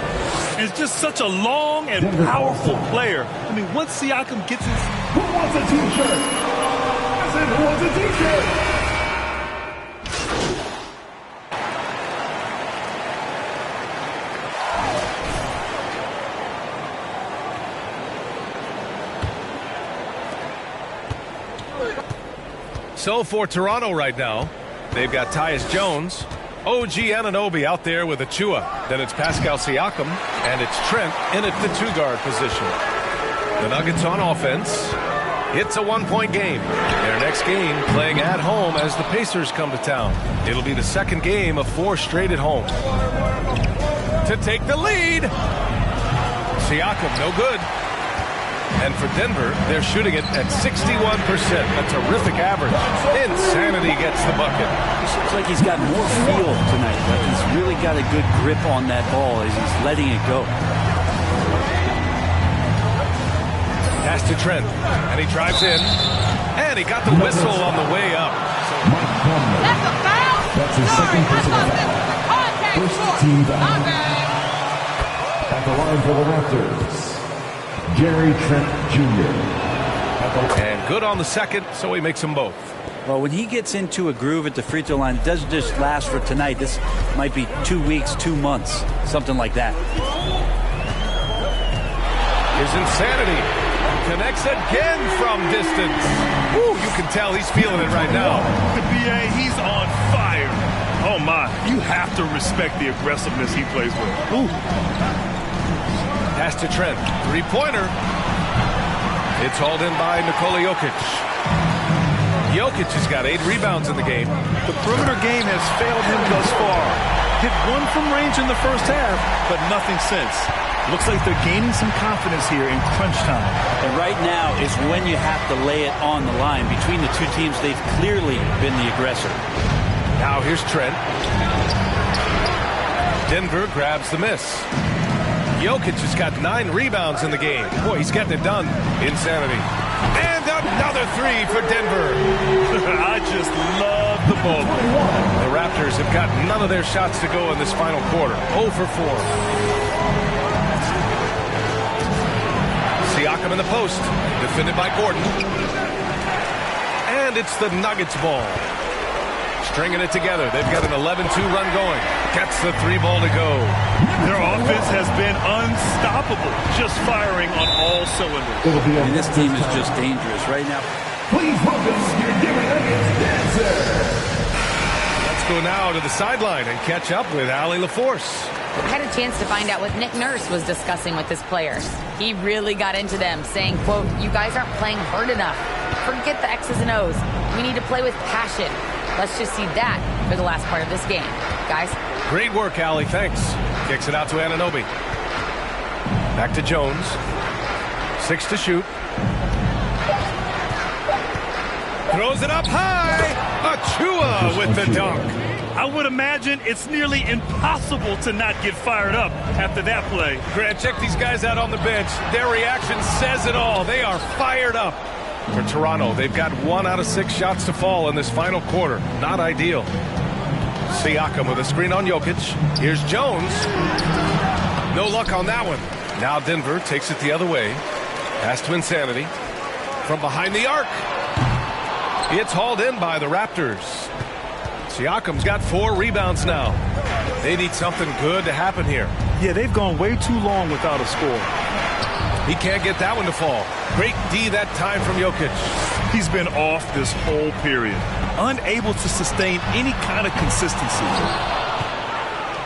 It's just such a long and powerful player. I mean, once Siakam gets his... Who wants a t-shirt? I said, who wants a t-shirt? So for Toronto right now, they've got Tyus Jones, OG Anunoby out there with Achua. Then it's Pascal Siakam, and it's Trent in at the 2-guard position. The Nuggets on offense. It's a 1-point game. Their next game playing at home as the Pacers come to town. It'll be the second game of 4 straight at home. To take the lead. Siakam, no good. And for Denver, they're shooting it at 61%, a terrific average. Insanity gets the bucket. It looks like he's got more feel tonight. Like he's really got a good grip on that ball as he's letting it go. Pass to Trent, and he drives in, and he got the whistle on the way up. That's a foul? That's his Sorry, second I personal thought this foul. was a contact First sport. team My foul. bad. At the line for the Raptors, Gary Trent Jr. At And good on the second, so he makes them both. Well, when he gets into a groove at the free throw line, it doesn't just last for tonight. This might be 2 weeks, 2 months, something like that. Here's Insanity. Connects again from distance. Woo, you can tell he's feeling it right now. The BA, he's on fire. Oh, my. You have to respect the aggressiveness he plays with. Ooh. Pass to Trent. Three-pointer. It's hauled in by Nikola Jokic. Jokic has got 8 rebounds in the game. The perimeter game has failed him thus far. Hit one from range in the first half, but nothing since. Looks like they're gaining some confidence here in crunch time. And right now is when you have to lay it on the line. Between the two teams, they've clearly been the aggressor. Now here's Trent. Denver grabs the miss. Jokic has got 9 rebounds in the game. Boy, he's getting it done. Insanity. And another 3 for Denver. I just love the ball. The Raptors have got none of their shots to go in this final quarter. 0 for 4. Siakam in the post. Defended by Gordon. And it's the Nuggets ball. Stringing it together. They've got an 11-2 run going. Gets the 3 ball to go. Their offense has been unstoppable. Just firing on all cylinders. And this team is just dangerous right now. Please welcome your Denver Nuggets dancer. Let's go now to the sideline and catch up with Allie LaForce. I had a chance to find out what Nick Nurse was discussing with his players. He really got into them, saying, quote, "You guys aren't playing hard enough. Forget the X's and O's. We need to play with passion. Let's just see that for the last part of this game. Guys." Great work, Allie. Thanks. Kicks it out to Anunoby. Back to Jones. 6 to shoot. Throws it up high. Achua with the dunk. I would imagine it's nearly impossible to not get fired up after that play. Grant, check these guys out on the bench. Their reaction says it all. They are fired up. For Toronto, they've got 1 out of 6 shots to fall in this final quarter. Not ideal. Siakam with a screen on Jokic. Here's Jones. No luck on that one. Now Denver takes it the other way. Pass to Insanity. From behind the arc. It's hauled in by the Raptors. Siakam's got 4 rebounds now. They need something good to happen here. Yeah, they've gone way too long without a score. He can't get that one to fall. Great D that time from Jokic. He's been off this whole period. Unable to sustain any kind of consistency.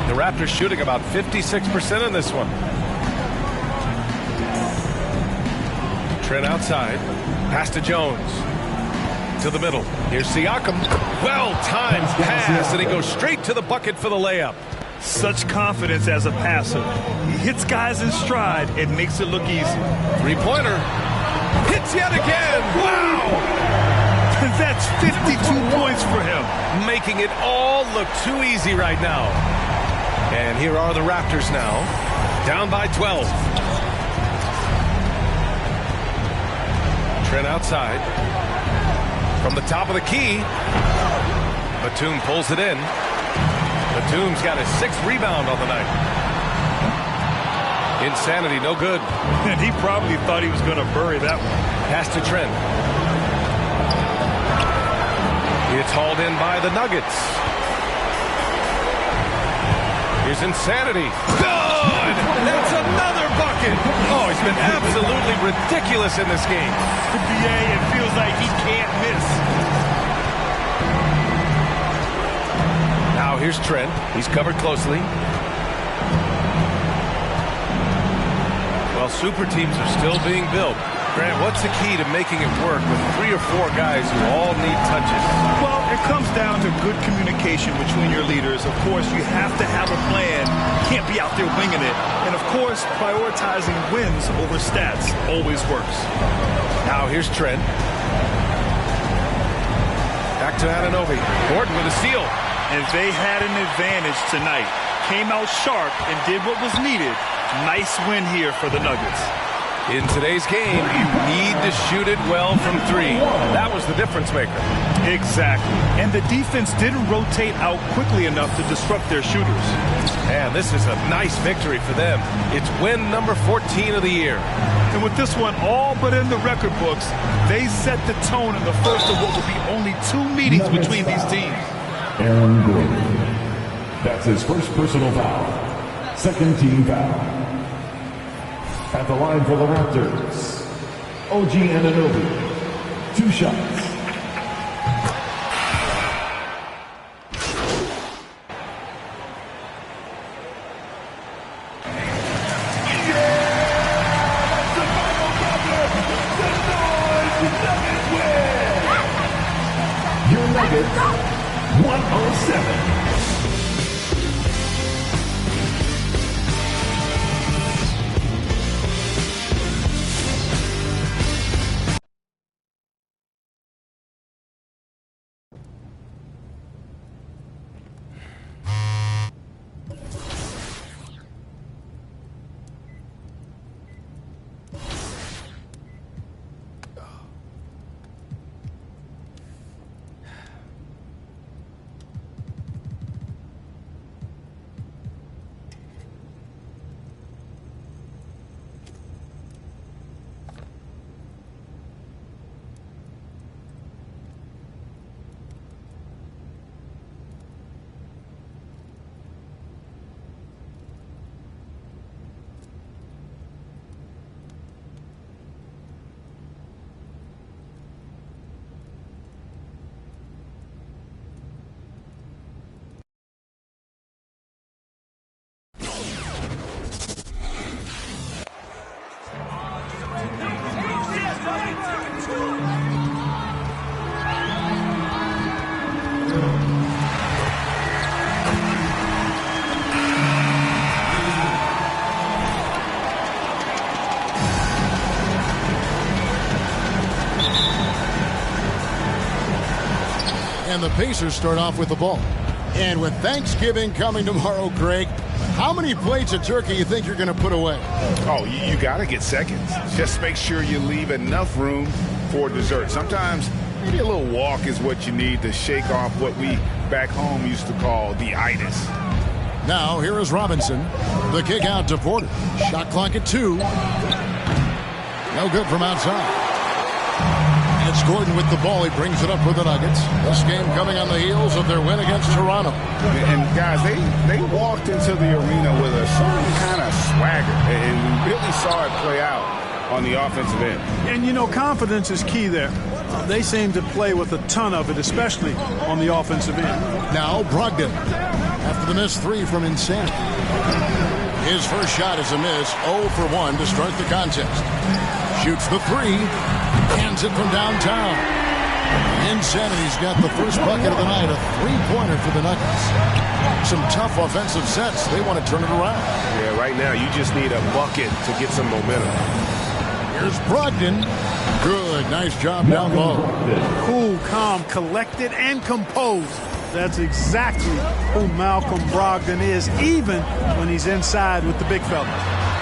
The Raptors shooting about 56% in this one. Trent outside. Pass to Jones. To the middle. Here's Siakam. Well-timed pass, and he goes straight to the bucket for the layup. Such confidence as a passer. He hits guys in stride and makes it look easy. 3-pointer. Hits yet again. Wow! That's 52 points for him. Making it all look too easy right now. And here are the Raptors now. Down by 12. Trent outside. From the top of the key. Batum pulls it in. Batum's got his 6th rebound on the night. Insanity, no good. And he probably thought he was going to bury that one. Pass to Trent. It's hauled in by the Nuggets. Here's Insanity. Good! That's another bucket! Oh, he's been absolutely ridiculous in this game. The BA, it feels like he can't miss. Now here's Trent. He's covered closely. Well, super teams are still being built. Grant, what's the key to making it work with 3 or 4 guys who all need touches? Well, it comes down to good communication between your leaders. Of course, you have to have a plan. Can't be out there winging it. And, of course, prioritizing wins over stats always works. Now here's Trent. Back to Anunoby. Gordon with a steal. And they had an advantage tonight. Came out sharp and did what was needed. Nice win here for the Nuggets. In today's game, you need to shoot it well from three. That was the difference maker. Exactly. And the defense didn't rotate out quickly enough to disrupt their shooters. And this is a nice victory for them. It's win number 14 of the year. And with this one all but in the record books, they set the tone in the first of what will be only 2 meetings between these teams. Aaron Gordon. That's his first personal foul. Second team foul. At the line for the Raptors, OG Anunoby. 2 shots. Your Nuggets, 107. And the Pacers start off with the ball. And with Thanksgiving coming tomorrow, Greg, how many plates of turkey you think you're going to put away? Oh, you got to get seconds. Just make sure you leave enough room for dessert. Sometimes maybe a little walk is what you need to shake off what we back home used to call the itis. Now, here is Robinson. The kick out to Porter. Shot clock at 2. No good from outside. It's Gordon with the ball. He brings it up for the Nuggets. This game coming on the heels of their win against Toronto. And guys, they walked into the arena with a certain kind of swagger, and we really saw it play out on the offensive end. And, you know, confidence is key there. They seem to play with a ton of it, especially on the offensive end. Now Brogdon, after the missed 3 from Insanity. His first shot is a miss, 0 for 1 to start the contest. Shoots the 3, hands it from downtown. Insanity's got the first bucket of the night, a 3-pointer for the Nuggets. Some tough offensive sets. They want to turn it around. Yeah, right now you just need a bucket to get some momentum. Here's Brogdon. Good, nice job down low. Cool, calm, collected, and composed. That's exactly who Malcolm Brogdon is, even when he's inside with the big fella.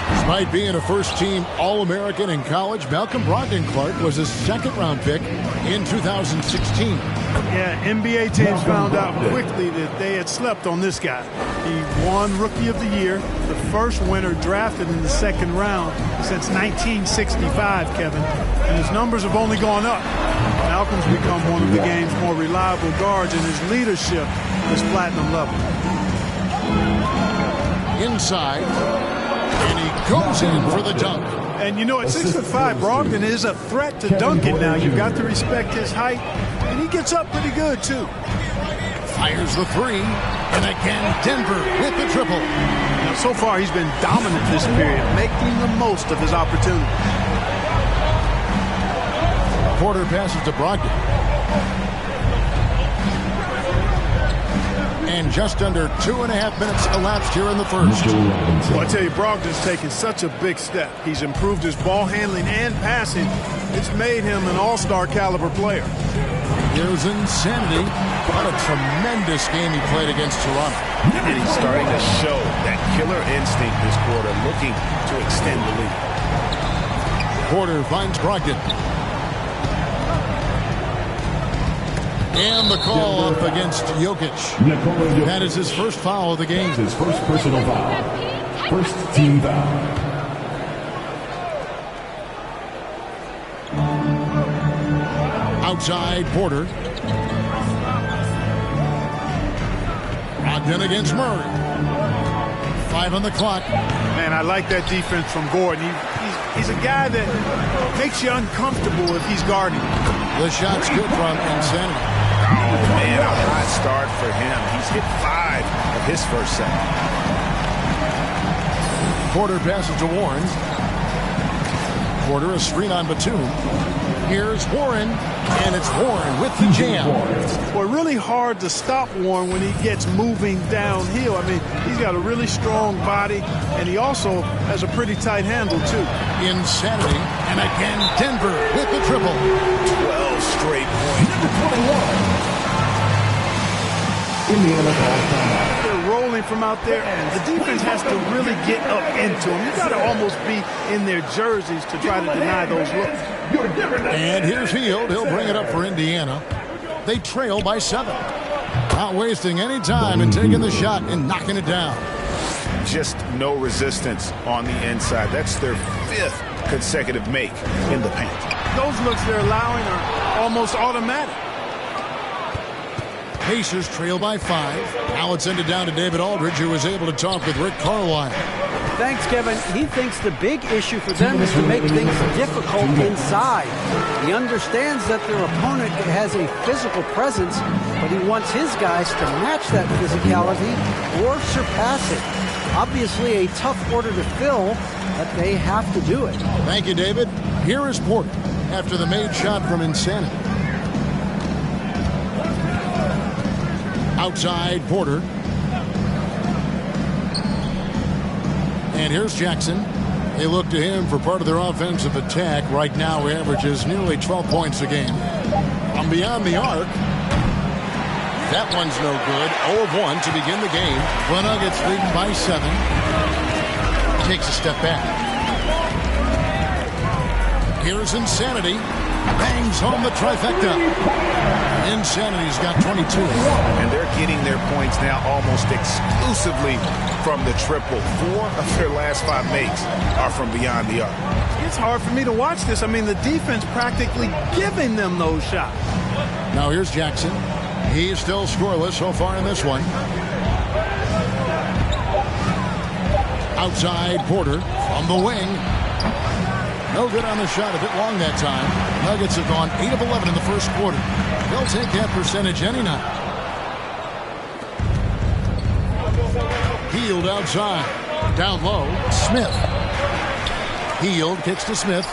Despite being a first-team All-American in college, Malcolm Brogdon Clark was a second-round pick in 2016. Yeah, NBA teams found out quickly that they had slept on this guy. He won Rookie of the Year, the first winner drafted in the second round since 1965, Kevin. And his numbers have only gone up. Malcolm's become one of the game's more reliable guards, and his leadership is platinum level. Inside, and he goes in for the dunk. And you know, at 6'5", Brogdon is a threat to dunk it now. You've got to respect his height, and he gets up pretty good, too. Fires the 3, and again Denver with the triple. Now, so far, he's been dominant this period, making the most of his opportunity. Porter passes to Brogdon. And just under 2.5 minutes elapsed here in the first. Well, I tell you, Brogdon's taken such a big step. He's improved his ball handling and passing. It's made him an all-star caliber player. Here's Insanity. What a tremendous game he played against Toronto. And he's starting to show that killer instinct this quarter, looking to extend the lead. Porter finds Brogdon. And the call up against Jokic. That is his first foul of the game. His first personal foul. First team foul. Outside Porter. Brogdon against Murray. 5 on the clock. Man, I like that defense from Gordon. He's a guy that makes you uncomfortable if he's guarding. The shot's good from Insanity. Oh, man, a hot start for him. He's hit 5 of his first set. Porter passes to Warren. Porter a screen on Batum. Here's Warren, and it's Warren with the jam. Well, really hard to stop Warren when he gets moving downhill. I mean, he's got a really strong body, and he also has a pretty tight handle, too. Insanity, and again, Denver with the triple. 12 straight points. Number 21. Indiana calls timeout. They're rolling from out there. The defense has to really get up into them. You got to almost be in their jerseys to try to deny those looks. And here's Hield. He'll bring it up for Indiana. They trail by 7. Not wasting any time and taking the shot and knocking it down. Just no resistance on the inside. That's their 5th consecutive make in the paint. Those looks they're allowing are almost automatic. Pacers trail by 5. Now it's ended down to David Aldridge, who was able to talk with Rick Carlisle. Thanks, Kevin. He thinks the big issue for them is to make things difficult inside. He understands that their opponent has a physical presence, but he wants his guys to match that physicality or surpass it. Obviously a tough order to fill, but they have to do it. Thank you, David. Here is Porter after the made shot from Insanity. Outside Porter. And here's Jackson. They look to him for part of their offensive attack. Right now, he averages nearly 12 points a game. From beyond the arc. That one's no good. 0 of 1 to begin the game. The Nuggets leading by 7. Takes a step back. Here's Insanity. Bangs home the trifecta. Insanity's got 22. And they're getting their points now almost exclusively from the triple. 4 of their last 5 makes are from beyond the arc. It's hard for me to watch this. I mean, the defense practically giving them those shots. Now here's Jackson. He's still scoreless so far in this one. Outside Porter on the wing. No good on the shot, a bit long that time. Nuggets have gone 8 of 11 in the first quarter. They'll take that percentage any night. Hield outside. Down low, Smith. Hield kicks to Smith.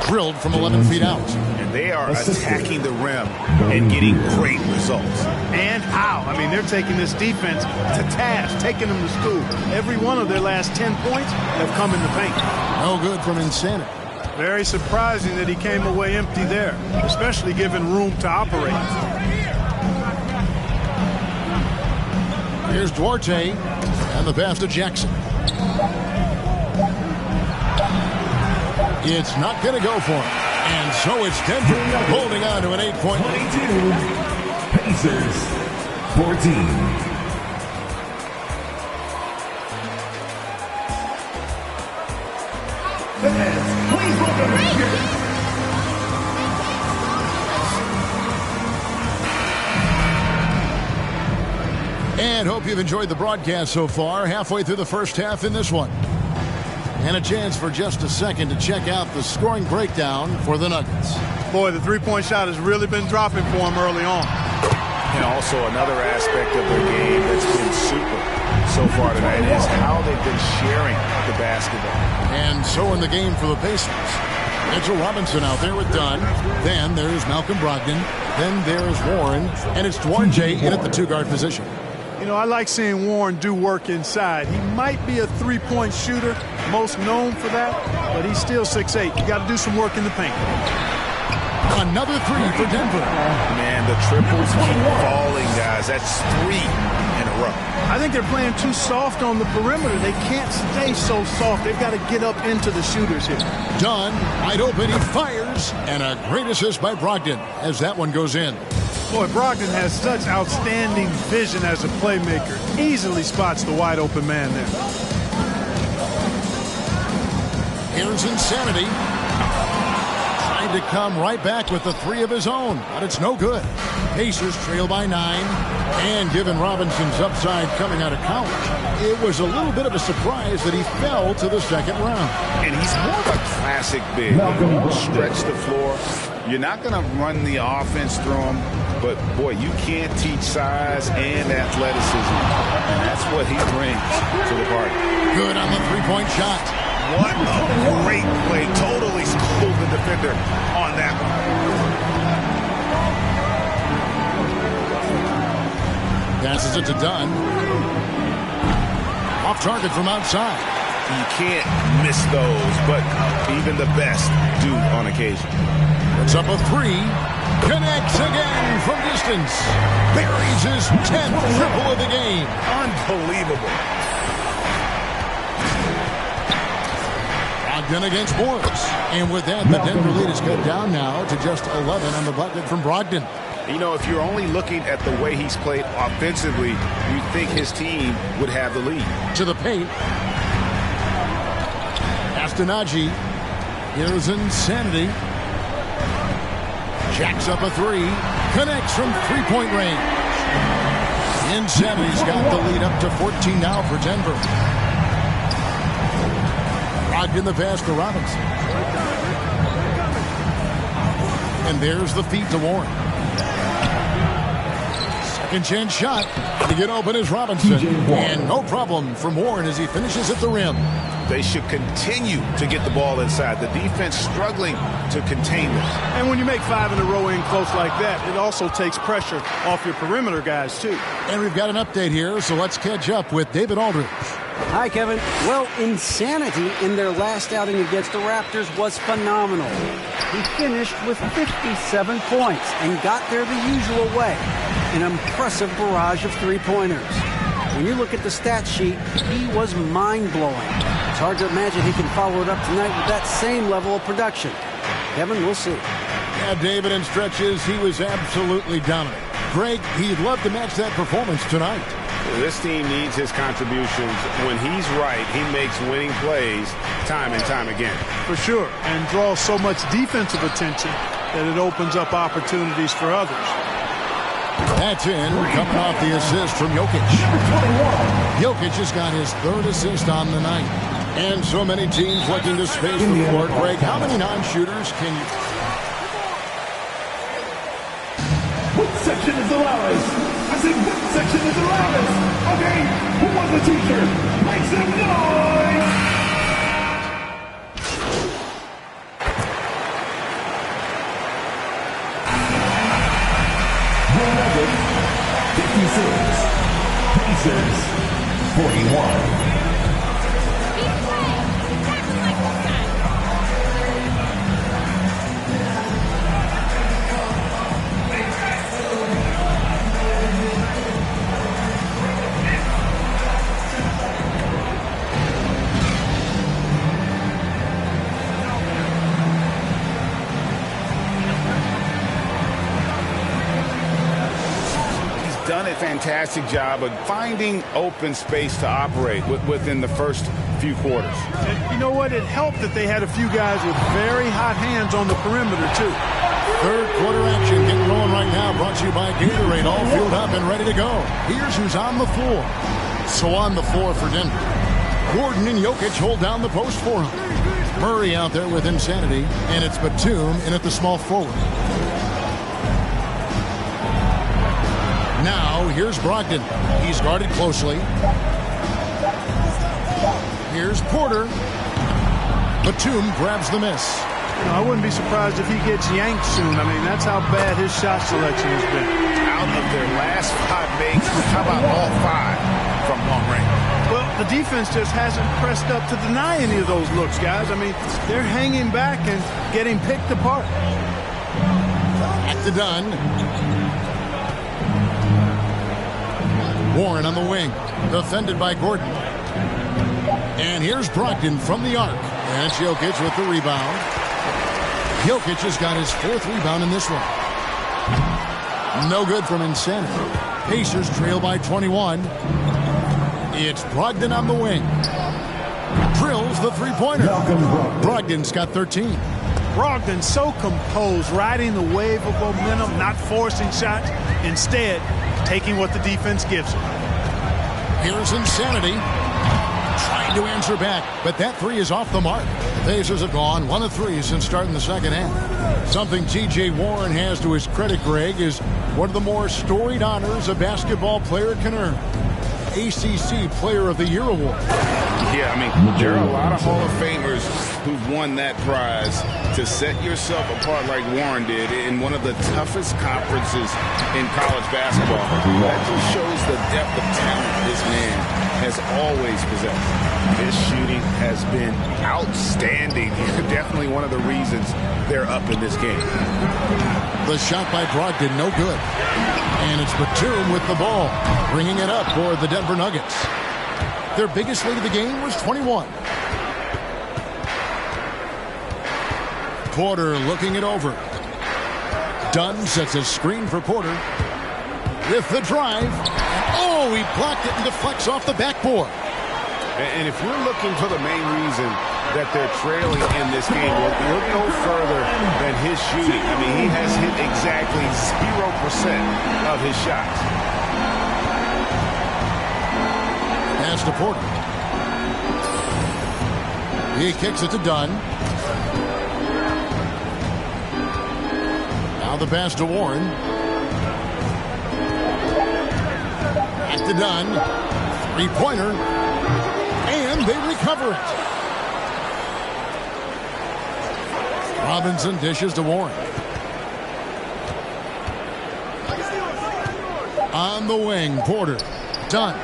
Drilled from 11 feet out. And they are attacking the rim and getting great results. And how? I mean, they're taking this defense to task, taking them to school. Every one of their last 10 points have come in the paint. No good from Insanity. Very surprising that he came away empty there, especially given room to operate. Here's Duarte and the pass to Jackson. It's not going to go for him. And so it's Denver holding on to an 8-point lead. 22, Pacers, 14. Please welcome here. And hope you've enjoyed the broadcast so far. Halfway through the first half in this one. And a chance for just a second to check out the scoring breakdown for the Nuggets. Boy, the three-point shot has really been dropping for them early on. And also another aspect of their game that's been super so far tonight is how they've been sharing the basketball. And so in the game for the Pacers. Mitchell Robinson out there with Dunn. Then there's Malcolm Brogdon. Then there's Warren. And it's Duarte in at the two-guard position. You know, I like seeing Warren do work inside. He might be a three-point shooter, most known for that, but he's still 6'8". You got to do some work in the paint. Another three for Denver. Man, the triples keep falling, guys. That's 3 in a grow. I think they're playing too soft on the perimeter. They can't stay so soft. They've got to get up into the shooters here. Dunn, wide open, he fires, and a great assist by Brogdon as that one goes in. Boy, Brogdon has such outstanding vision as a playmaker. Easily spots the wide open man there. Here's Insanity. Trying to come right back with the three of his own, but it's no good. Pacers trail by 9, and given Robinson's upside coming out of college, it was a little bit of a surprise that he fell to the second round. And he's more of a classic big. Stretch the floor. You're not going to run the offense through him, but, boy, you can't teach size and athleticism, and that's what he brings to the party. Good on the three-point shot. What a great play. Totally schooled the defender on that one. Passes it to Dunn. Off target from outside. You can't miss those, but even the best do on occasion. Puts up a three. Connects again from distance. Buries his 10th triple of the game. Unbelievable. Brogdon against Morris. And with that, the Denver lead is cut down now to just 11 on the bucket from Brogdon. You know, if you're only looking at the way he's played offensively, you'd think his team would have the lead. To the paint. Astonagi. Here's Insanity. Jacks up a three. Connects from three-point range. Insanity's got the lead up to 14 now for Denver. Brogdon the pass to Robinson. And there's the feed to Warren. Second chance shot to get open is Robinson. And no problem from Warren as he finishes at the rim. They should continue to get the ball inside. The defense struggling to contain them. And when you make 5 in a row in close like that, it also takes pressure off your perimeter guys, too. And we've got an update here, so let's catch up with David Aldridge. Hi, Kevin. Well, Insanity in their last outing against the Raptors was phenomenal. He finished with 57 points and got there the usual way. An impressive barrage of three-pointers. When you look at the stat sheet, he was mind-blowing. It's hard to imagine he can follow it up tonight with that same level of production. Kevin, we'll see. Yeah, David, in stretches, he was absolutely dominant. Greg, he'd love to match that performance tonight. This team needs his contributions. When he's right, he makes winning plays time and time again. For sure, and draws so much defensive attention that it opens up opportunities for others. That's in, coming off the assist from Jokic. Jokic has got his third assist on the night. And so many teams looking to space the floor. Greg, how many non-shooters can you... What section is the loudest? I said, what section is the loudest? Okay, who wants the t-shirt? Make some noise! Nuggets, 56. Pacers, 41. Done a fantastic job of finding open space to operate within the first few quarters. And you know what? It helped that they had a few guys with very hot hands on the perimeter, too. Third quarter action getting rolling right now. Brought to you by Gatorade. All filled up and ready to go. Here's who's on the floor. So on the floor for Denver. Gordon and Jokic hold down the post for him. Murray out there with Insanity. And it's Batum in at the small forward. Now, here's Brogdon. He's guarded closely. Here's Porter. Batum grabs the miss. I wouldn't be surprised if he gets yanked soon. I mean, that's how bad his shot selection has been. Out of their last 5 makes, how about all 5 from long range? Well, the defense just hasn't pressed up to deny any of those looks, guys. I mean, they're hanging back and getting picked apart. At the Dunn. Warren on the wing, defended by Gordon. And here's Brogdon from the arc. And it's Jokic with the rebound. Jokic has got his 4th rebound in this one. No good from Insanity. Pacers trail by 21. It's Brogdon on the wing. Drills the three-pointer. Brogdon's got 13. Brogdon so composed, riding the wave of momentum, not forcing shots, instead taking what the defense gives him. Here's Insanity. Trying to answer back, but that 3 is off the mark. The Pacers have gone 1 of 3 since starting the second half. Something T.J. Warren has to his credit, Greg, is one of the more storied honors a basketball player can earn. ACC Player of the Year award. Yeah, I mean, there are a lot of Hall of Famers who've won that prize. To set yourself apart like Warren did in one of the toughest conferences in college basketball, that just shows the depth of talent this man has always possessed. His shooting has been outstanding. Definitely one of the reasons they're up in this game. The shot by Brogdon, no good. And it's Batum with the ball, bringing it up for the Denver Nuggets. Their biggest lead of the game was 21. Porter looking it over. Dunn sets a screen for Porter. With the drive. Oh, he blocked it and deflects off the backboard. And if you're looking for the main reason that they're trailing in this game, look no further than his shooting. I mean, he has hit exactly 0% of his shots. Pass to Porter. He kicks it to Dunn. Now the pass to Warren. Back to Dunn. Three-pointer. And they recover it. Robinson dishes to Warren. On the wing, Porter. Dunn.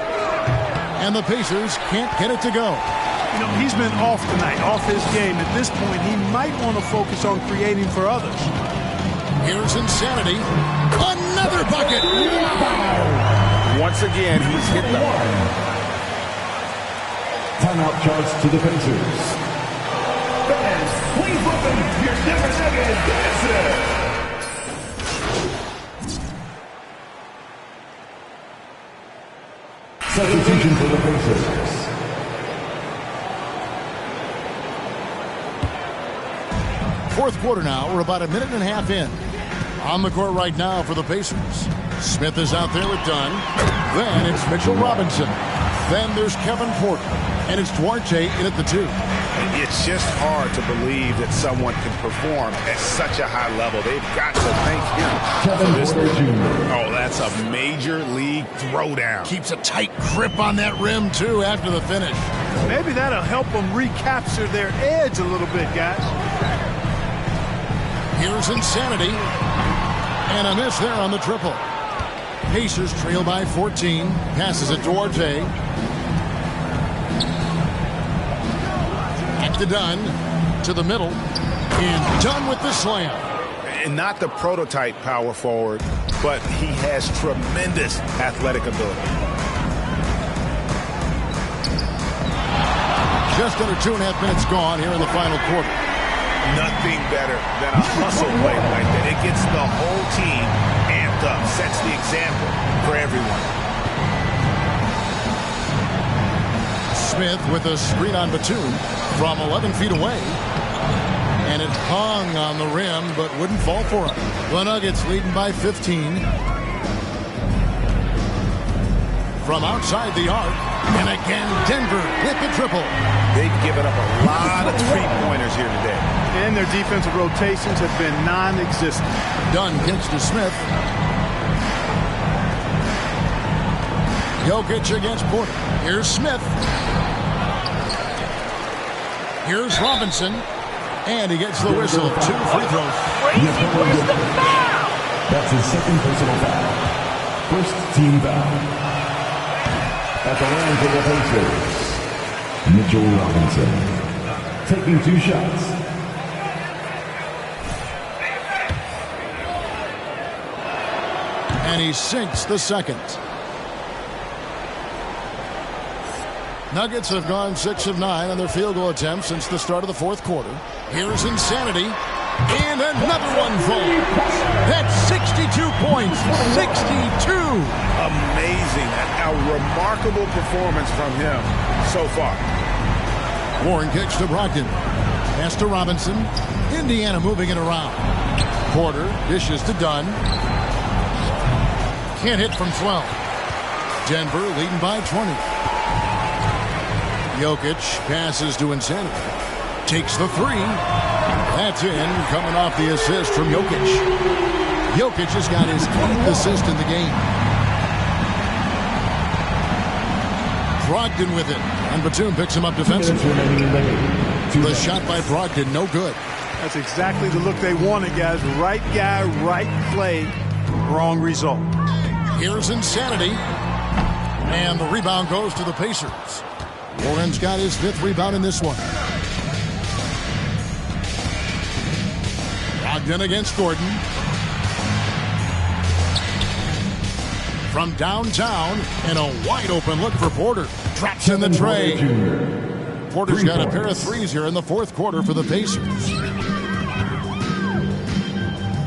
And the Pacers can't get it to go. You know, he's been off tonight, off his game. At this point, he might want to focus on creating for others. Here's Insanity. Another bucket. Wow. Once again, he's hit the timeout charge to the Pacers. Fans, please welcome your Denver Nuggets dancers. Substitution for the Pacers. Fourth quarter now. We're about a minute and a half in. On the court right now for the Pacers. Smith is out there with Dunn. Then it's Mitchell Robinson. Then there's Kevin Porter. And it's Duarte in at the 2. It's just hard to believe that someone can perform at such a high level. They've got to thank him for this. Oh, that's a major league throwdown. Keeps a tight grip on that rim, too, after the finish. Maybe that'll help them recapture their edge a little bit, guys. Here's Insanity. And a miss there on the triple. Pacers trail by 14. Passes it to Duarte. Back to Dunn. To the middle. And Dunn with the slam. And not the prototype power forward, but he has tremendous athletic ability. Just under 2.5 minutes gone here in the final quarter. Nothing better than a hustle play like that. It gets the whole team amped up, sets the example for everyone. Smith with a screen on Batum from 11 feet away. And it hung on the rim, but wouldn't fall for him. The Nuggets leading by 15. From outside the arc. And again, Denver with the triple. They've given up a lot of three-pointers here today. And their defensive rotations have been non-existent. Dunn kicks to Smith. Jokic against Porter. Here's Smith. Here's Robinson. And he gets the whistle. 2 free throws. That's his second personal foul. First team foul. At the line for the Pacers, Mitchell Robinson, taking 2 shots. And he sinks the second. Nuggets have gone 6 of 9 on their field goal attempts since the start of the fourth quarter. Here's insanity. And another one falls. That's 62 points. 62. Amazing. A remarkable performance from him so far. Warren kicks to Brogdon. Pass to Robinson. Indiana moving it around. Porter dishes to Dunn. Can't hit from 12. Denver leading by 20. Jokic passes to Insanity. Takes the three. That's in, coming off the assist from Jokic. Jokic has got his 8th assist in the game. Brogdon with it. And Batum picks him up defensively. The shot by Brogdon, no good. That's exactly the look they wanted, guys. Right guy, right play, wrong result. Here's Insanity. And the rebound goes to the Pacers. Warren's got his 5th rebound in this one. Brogdon against Gordon. From downtown, and a wide open look for Porter. Drops in the tray. Porter's got a pair of threes here in the fourth quarter for the Pacers.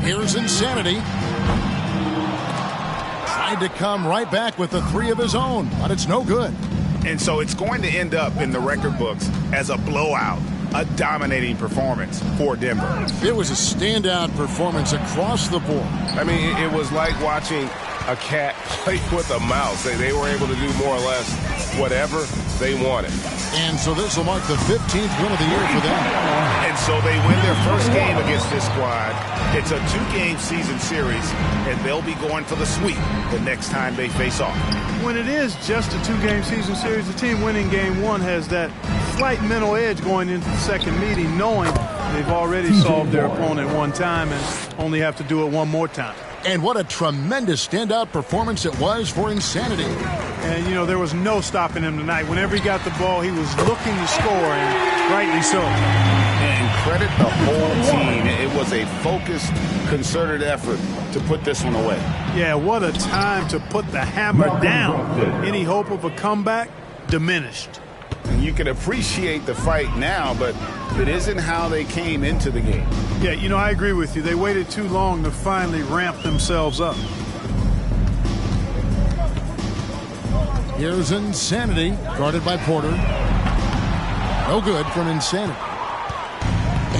Here's Insanity. Tried to come right back with the 3 of his own, but it's no good. And so it's going to end up in the record books as a blowout, a dominating performance for Denver. It was a standout performance across the board. I mean, it was like watching a cat play with a mouse. They were able to do more or less whatever they wanted. And so this will mark the 15th win of the year for them. And so they win their first game against this squad. It's a 2-game season series, and they'll be going for the sweep the next time they face off. When it is just a 2-game season series, the team winning game 1 has that slight mental edge going into the second meeting, knowing they've already solved their opponent one time and only have to do it one more time. And what a tremendous standout performance it was for Insanity. And, you know, there was no stopping him tonight. Whenever he got the ball, he was looking to score, and rightly so. And credit the whole team. It was a focused, concerted effort to put this one away. Yeah, what a time to put the hammer down. Any hope of a comeback diminished. And you can appreciate the fight now, but it isn't how they came into the game. Yeah, you know, I agree with you. They waited too long to finally ramp themselves up. Here's Insanity, guarded by Porter. No good from Insanity.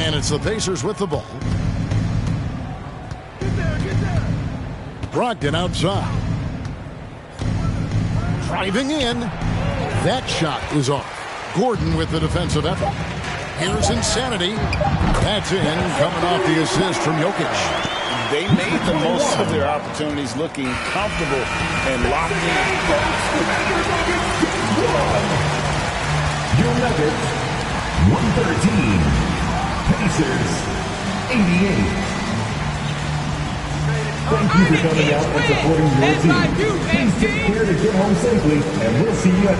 And it's the Pacers with the ball. Brogdon outside. Driving in. That shot is off. Gordon with the defensive effort. Here's Insanity. That's in, coming off the assist from Jokic. They made the most of their opportunities, looking comfortable and locked in. Your Nuggets, 113. Pacers, 88. Thank you for coming out and supporting your team. Please take care to get home safely, and we'll see you at...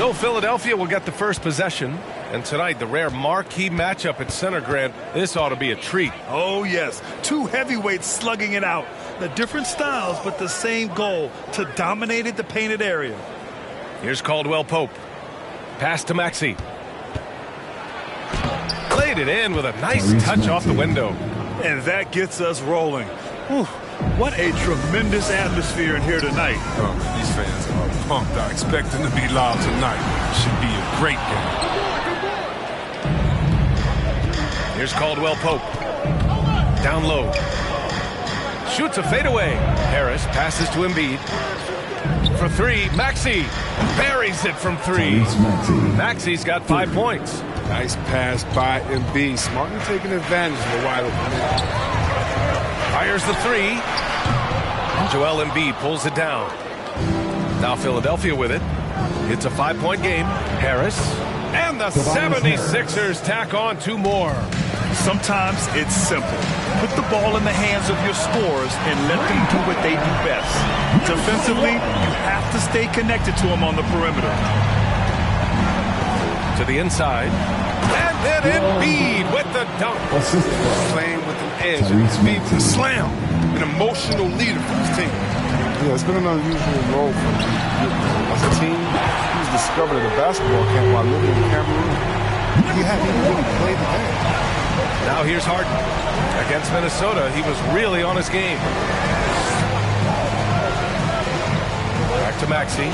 So Philadelphia will get the first possession. And tonight, the rare marquee matchup at Center Grant. This ought to be a treat. Oh, yes. Two heavyweights slugging it out. The different styles, but the same goal, to dominate the painted area. Here's Caldwell Pope. Pass to Maxey. Laid it in with a nice touch off the window. And that gets us rolling. Whew. What a tremendous atmosphere in here tonight. Oh, these fans are pumped. I expect them to be loud tonight. Should be a great game. Here's Caldwell Pope. Down low. Shoots a fadeaway. Harris passes to Embiid. For three, Maxey buries it from three. Maxey's got 5 points. Nice pass by Embiid. Smartly taking advantage of the wide open man. Fires the three. And Joel Embiid pulls it down. Now Philadelphia with it. It's a 5-point game. Harris. And the 76ers tack on 2 more. Sometimes it's simple. Put the ball in the hands of your scorers and let them do what they do best. Defensively, you have to stay connected to them on the perimeter. To the inside. And then Embiid with the dunk. Playing with an edge. Embiid with a slam. An emotional leader for his team. Yeah, it's been an unusual role for him. As a team, he was discovered at a basketball camp while living in Cameroon. He hadn't even really played the game. Now here's Harden. Against Minnesota, he was really on his game. Back to Maxey.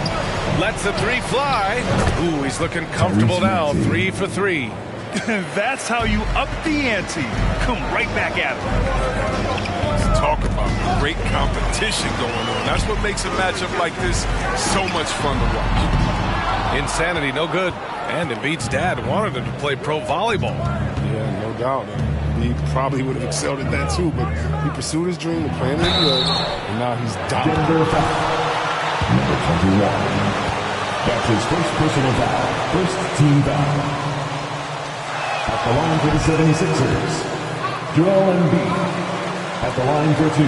Lets the three fly. Ooh, he's looking comfortable now. 3 for 3. That's how you up the ante. Come right back at him. Let's talk about great competition going on. That's what makes a matchup like this so much fun to watch. Insanity, no good. And Embiid's dad wanted him to play pro volleyball. Yeah, no doubt. He probably would have excelled at that too, but he pursued his dream of playing in the NBA, and now he's dominant. Number 21. That's his first personal foul. First team foul. At the line for the 76ers, Joel Embiid. At the line for 2.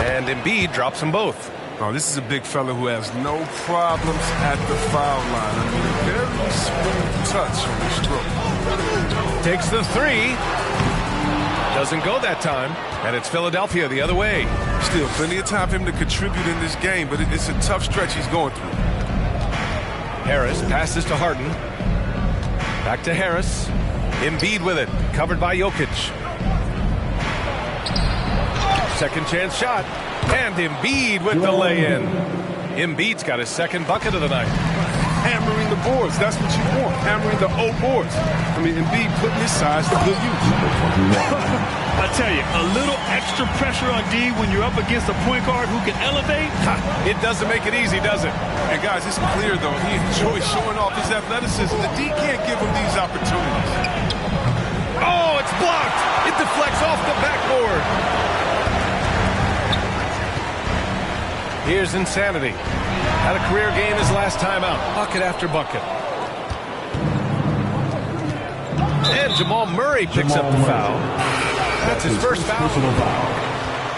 And Embiid drops them both. Oh, this is a big fella who has no problems at the foul line. I mean, a very smooth touch on the stroke. Takes the three. Doesn't go that time. And it's Philadelphia the other way. Still plenty of time for him to contribute in this game, but it's a tough stretch he's going through. Harris passes to Harden. Back to Harris. Embiid with it. Covered by Jokic. Second chance shot. And Embiid with the lay-in. Embiid's got his second bucket of the night. Hammering the boards. That's what you want. Hammering the old boards. I mean, Embiid putting his size to good use. I tell you, a little extra pressure on D when you're up against a point guard who can elevate. It doesn't make it easy, does it? And guys, it's clear, though, he enjoys showing off his athleticism. The D can't give him these opportunities. Oh, it's blocked. It deflects off the backboard. Here's Insanity. Had a career game his last time out. Bucket after bucket. And Jamal Murray picks up the foul. That's his first foul.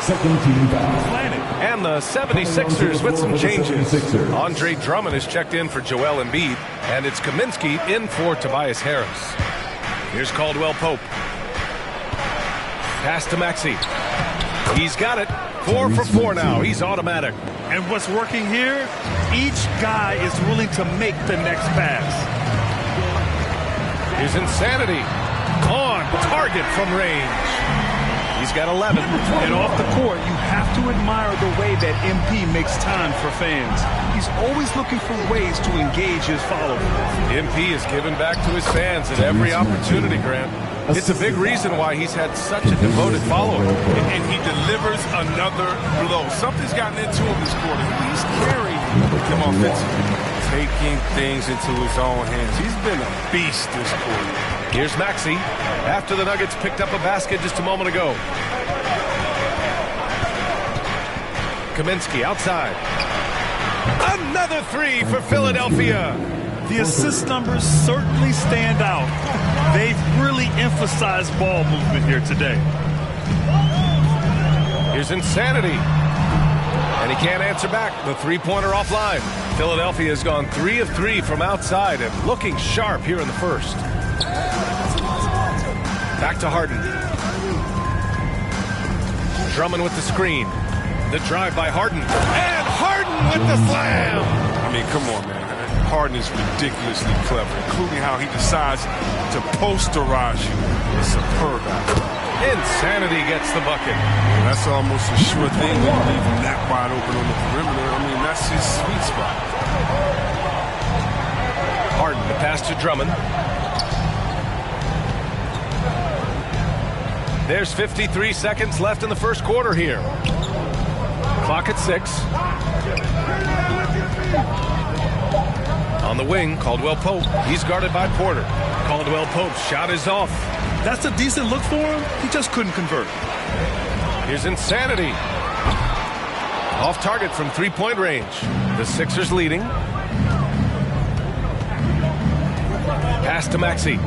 Second team foul. And the 76ers with some changes. Andre Drummond is checked in for Joel Embiid. And it's Kaminsky in for Tobias Harris. Here's Caldwell Pope. Pass to Maxey. He's got it. 4 for 4 now. He's automatic. And what's working here? Each guy is willing to make the next pass. Here's Insanity. On target from range. He's got 11. And off the court, you have to admire the way that MP makes time for fans. He's always looking for ways to engage his followers. MP is giving back to his fans at every opportunity, Grant. It's a big reason why he's had such a devoted following. And he delivers another blow. Something's gotten into him this quarter. He's carrying him offensively, taking things into his own hands. He's been a beast this quarter. Here's Maxey after the Nuggets picked up a basket just a moment ago. Kaminsky outside. Another three for Philadelphia. The assist numbers certainly stand out. They've really emphasized ball movement here today. Here's Insanity. And he can't answer back. The three-pointer offline. Philadelphia has gone 3 of 3 from outside and looking sharp here in the first. Back to Harden. Drummond with the screen. The drive by Harden. And Harden with the slam! I mean, come on, man. Harden is ridiculously clever, including how he decides to posterize you. It's superb out there. Insanity gets the bucket. And that's almost a sure thing when you leave him that wide open on the perimeter. I mean, that's his sweet spot. Harden, the pass to Drummond. There's 53 seconds left in the first quarter here. Clock at 6. On the wing, Caldwell Pope. He's guarded by Porter. Caldwell Pope's shot is off. That's a decent look for him. He just couldn't convert. Here's Insanity. Off target from three-point range. The Sixers leading. Pass to Maxey.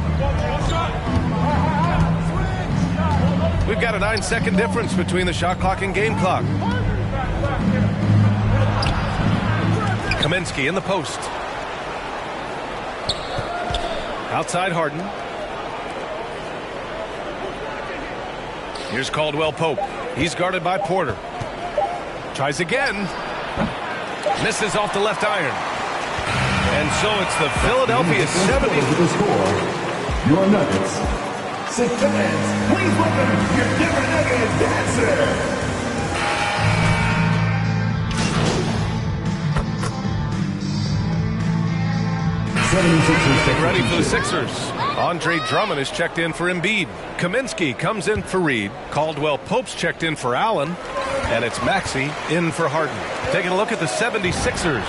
We've got a 9-second difference between the shot clock and game clock. Kaminsky in the post. Outside Harden. Here's Caldwell Pope. He's guarded by Porter. Tries again. Misses off the left iron. And so it's the Philadelphia 70. Your Nuggets. Six fans, please welcome your Denver Nuggets dancer. Get ready for the Sixers. Andre Drummond is checked in for Embiid. Kaminsky comes in for Reed. Caldwell Pope's checked in for Allen. And it's Maxey in for Harden. Taking a look at the 76ers.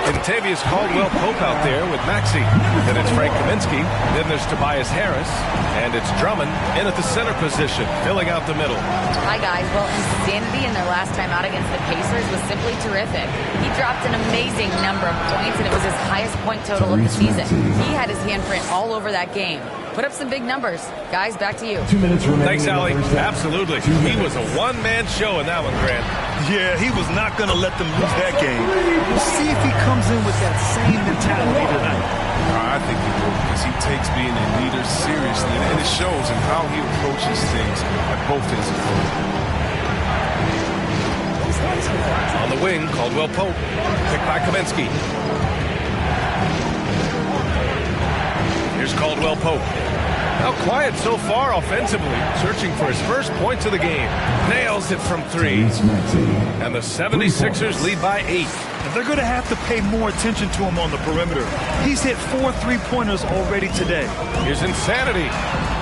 Kentavious Caldwell Pope out there with Maxey. Then it's Frank Kaminsky. Then there's Tobias Harris. And it's Drummond in at the center position, filling out the middle. Hi, guys. Well, Insanity in their last time out against the Pacers was simply terrific. He dropped an amazing number of points, and it was his highest point total of the season. He had his handprint all over that game. Put up some big numbers. Guys, back to you. 2 minutes remaining. Thanks, Allie. Absolutely. He was a one-man show in that one, Grant. Yeah, he was not going to let them lose that game. We'll see if he comes in with that same mentality tonight. I think he will, because he takes being a leader seriously, and it shows in how he approaches things at both ends of the floor. On the wing, Caldwell Pope. Picked by Kaminsky. Here's Caldwell Pope. Now quiet so far offensively, searching for his first points of the game. Nails it from 3. And the 76ers lead by 8. And they're going to have to pay more attention to him on the perimeter. He's hit 4 3-pointers already today. Here's Insanity.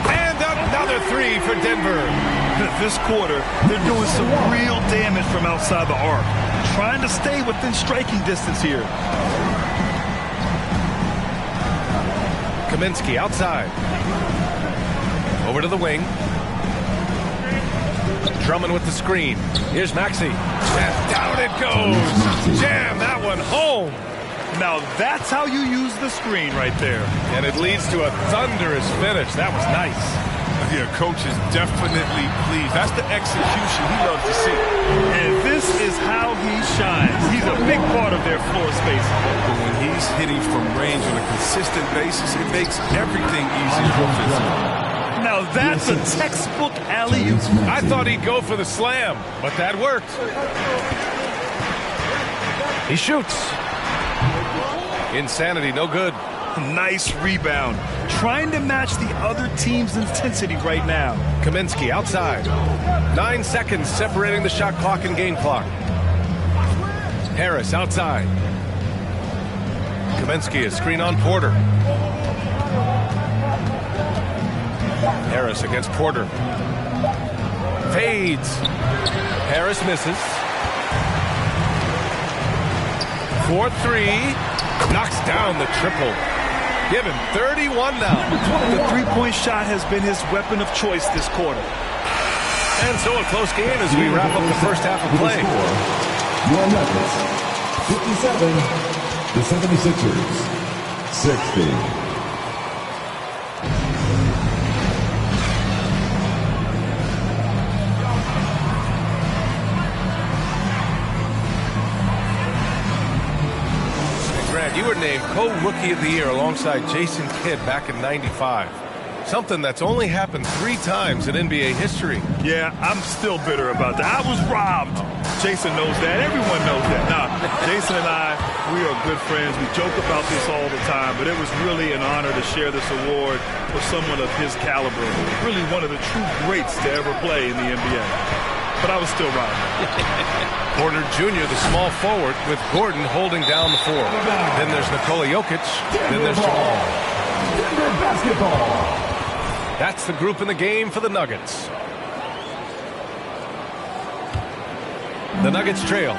And another 3 for Denver. This quarter, they're doing some real damage from outside the arc. Trying to stay within striking distance here. Kaminsky outside. Over to the wing. Drummond with the screen. Here's Maxey. And down it goes. Jam that one home. Now that's how you use the screen right there. And it leads to a thunderous finish. That was nice. Yeah, coach is definitely pleased. That's the execution he loves to see. And this is how he shines. He's a big part of their floor space. But when he's hitting from range on a consistent basis, it makes everything easier offensively. Now that's a textbook alley-oop. I thought he'd go for the slam, but that worked. He shoots. Insanity, no good. Nice rebound. Trying to match the other team's intensity right now. Kaminsky outside. 9 seconds separating the shot clock and game clock. Harris outside. Kaminsky, a screen on Porter. Harris against Porter. Fades. Harris misses. 4-3. Knocks down the triple. Give him 31 now. The three-point shot has been his weapon of choice this quarter. And so a close game as we wrap up the first half of play. Your Nuggets, 57. The 76ers, 60. named co-rookie of the year alongside Jason Kidd back in '95. Something that's only happened 3 times in NBA history. Yeah, I'm still bitter about that. I was robbed. Jason knows that. Everyone knows that. Now, Jason and I, we are good friends. We joke about this all the time, but it was really an honor to share this award with someone of his caliber. Really one of the true greats to ever play in the NBA. But I was still robbed. Porter Jr., the small forward, with Gordon holding down the 4. Then there's Nikola Jokic. Then there's Jamal. Denver basketball. That's the group in the game for the Nuggets. The Nuggets trail.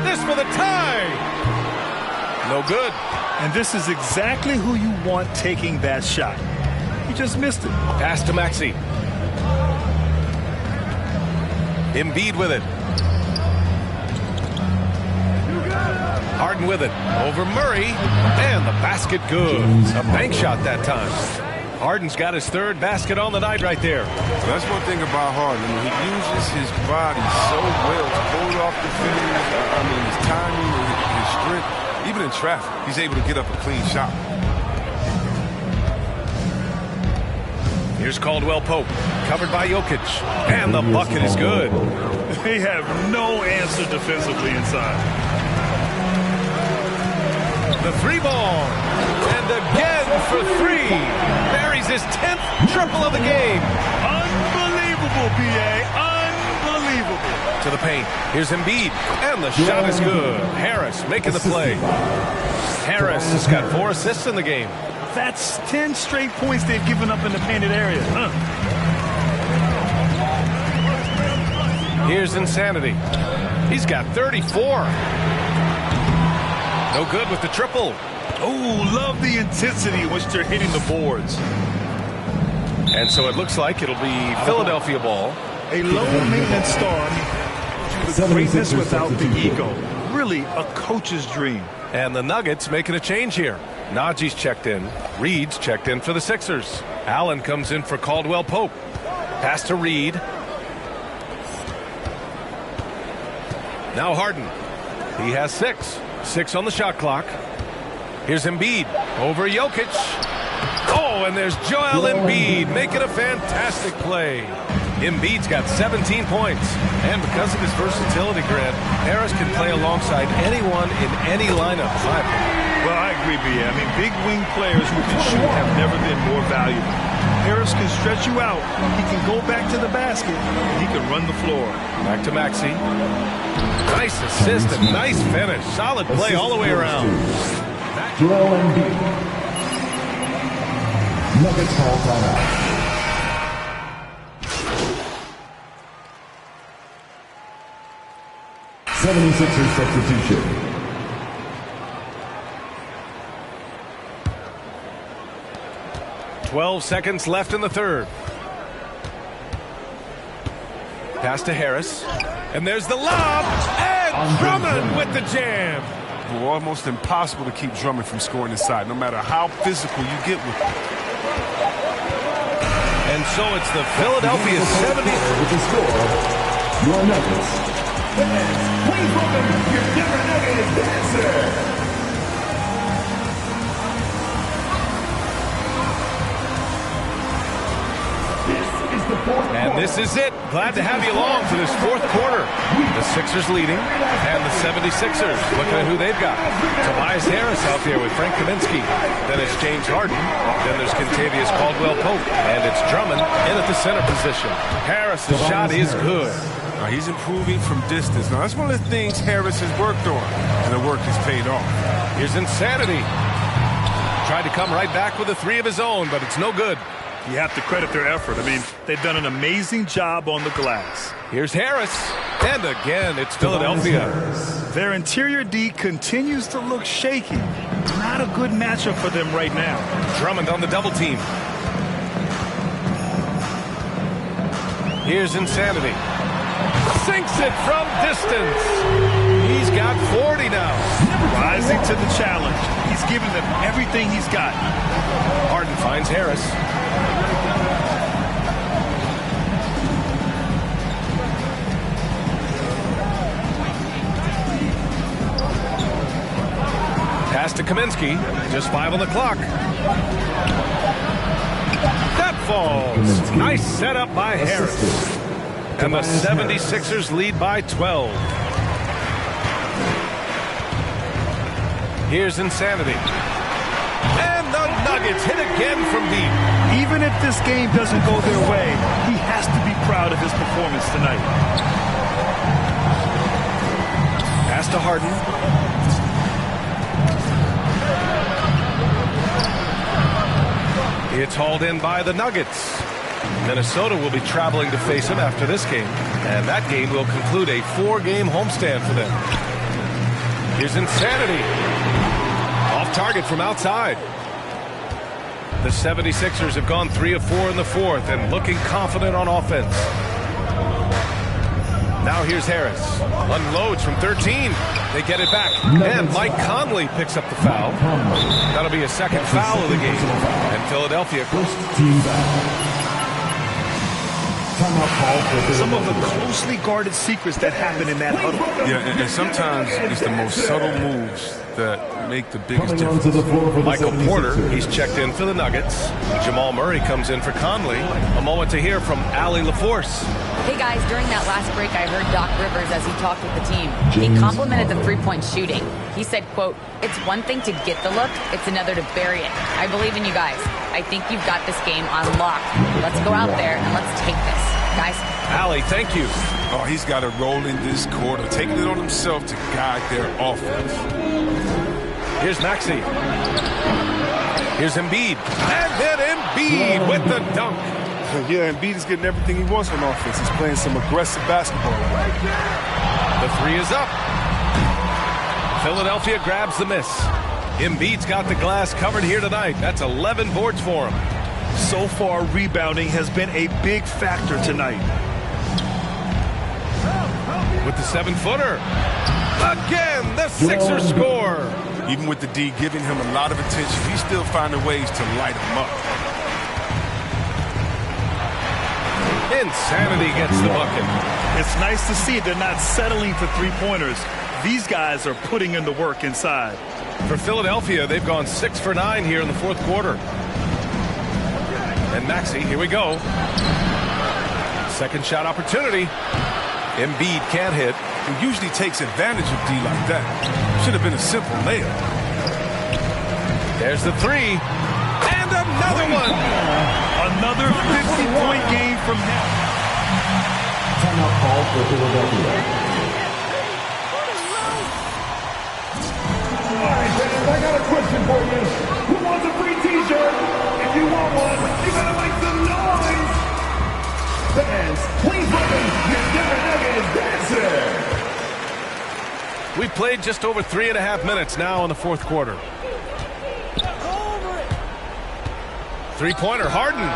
This for the tie. No good. And this is exactly who you want taking that shot. He just missed it. Pass to Maxey. Embiid with it. Harden with it. Over Murray. And the basket good. A bank shot that time. Harden's got his 3rd basket on the night right there. So that's one thing about Harden. I mean, he uses his body so well to hold off defenders. I mean, his timing, his strength. Even in traffic, he's able to get up a clean shot. Here's Caldwell Pope. Covered by Jokic. And the bucket is good. They have no answer defensively inside. The 3-ball. And again for 3. Buries his 10th triple of the game. Unbelievable, B.A. Unbelievable. To the paint. Here's Embiid. And the shot is good. Harris making the play. Harris has got 4 assists in the game. That's 10 straight points they've given up in the painted area. Here's Insanity. He's got 34. No good with the triple. Oh, love the intensity in which they're hitting the boards. And so it looks like it'll be Philadelphia ball. A low-maintenance star. The greatness without the ego. Really a coach's dream. And the Nuggets making a change here. Najee's checked in. Reed's checked in for the Sixers. Allen comes in for Caldwell Pope. Pass to Reed. Now Harden. He has 6. 6 on the shot clock. Here's Embiid over Jokic. Oh, and there's Joel Embiid making a fantastic play. Embiid's got 17 points. And because of his versatility, Grant, Harris can play alongside anyone in any lineup. Well, I agree, B.A. I mean, big wing players who can shoot have never been more valuable. Harris can stretch you out. He can go back to the basket. And he can run the floor. Back to Maxey. Nice assist and nice finish. Solid play all the way around. Joel Embiid. Nuggets call timeout. 76ers substitution. .12 seconds left in the 3rd. Pass to Harris. And there's the lob. And Drummond with the jam. Well, almost impossible to keep Drummond from scoring inside, no matter how physical you get with him. And so it's the Philadelphia 70th. With the score, your Nuggets. Please welcome your Denver Nuggets dancer. And this is it. Glad to have you along for this 4th quarter. The Sixers leading, and the 76ers looking at who they've got. Tobias Harris out there with Frank Kaminsky. Then it's James Harden. Then there's Kentavious Caldwell-Pope. And it's Drummond in at the center position. Harris' shot is good. He's improving from distance. Now, that's one of the things Harris has worked on, and the work has paid off. Here's Insanity. Tried to come right back with a 3 of his own, but it's no good. You have to credit their effort. I mean, they've done an amazing job on the glass. Here's Harris. And again, it's Philadelphia. Their interior D continues to look shaky. Not a good matchup for them right now. Drummond on the double team. Here's Insanity. Sinks it from distance. He's got 40 now. Rising to the challenge. He's giving them everything he's got. Harden finds Harris. Pass to Kaminsky. Just 5 on the clock. That falls. Nice setup by Harris. And the 76ers lead by 12. Here's Insanity. And the Nuggets hit again from deep. Even if this game doesn't go their way, he has to be proud of his performance tonight. Pass to Harden. It's hauled in by the Nuggets. Minnesota will be traveling to face him after this game, and that game will conclude a 4-game homestand for them. Here's Insanity. Off target from outside. The 76ers have gone 3 of 4 in the fourth and looking confident on offense. Now here's Harris. Unloads from 13. They get it back. And Mike Conley picks up the foul. That'll be a second foul of the game. And Philadelphia. Some of the closely guarded secrets that happen in that huddle. Yeah, and sometimes it's the most subtle moves that make the biggest difference. Michael Porter, he's checked in for the Nuggets. Jamal Murray comes in for Conley. A moment to hear from Allie LaForce. Hey guys, during that last break, I heard Doc Rivers as he talked with the team. He complimented the three-point shooting. He said, quote, "It's one thing to get the look, it's another to bury it. I believe in you guys. I think you've got this game on lock. Let's go out there and let's take this." Guys. Allie, thank you. Oh, he's got a role in this quarter, taking it on himself to guide their offense. Here's Maxey. Here's Embiid. And then Embiid with the dunk. Yeah, Embiid is getting everything he wants on offense. He's playing some aggressive basketball. The three is up. Philadelphia grabs the miss. Embiid's got the glass covered here tonight. That's 11 boards for him. So far, rebounding has been a big factor tonight. With the 7-footer. Again, the Sixers score. Even with the D giving him a lot of attention, he's still finding ways to light him up. Insanity gets the bucket. It's nice to see they're not settling for three-pointers. These guys are putting in the work inside. For Philadelphia, they've gone 6 for 9 here in the fourth quarter. And Maxey, here we go. Second shot opportunity. Embiid can't hit. He usually takes advantage of D like that. Should have been a simple layup. There's the three. And another one. Another 50-point game from him. Timeout call for Philadelphia. All right, fans, I got a question for you. Who wants a free T-shirt? If you want one, you better make some noise. Fans, please welcome your Denver Nuggets dancer. We've played just over 3.5 minutes now in the fourth quarter. Three-pointer, Harden.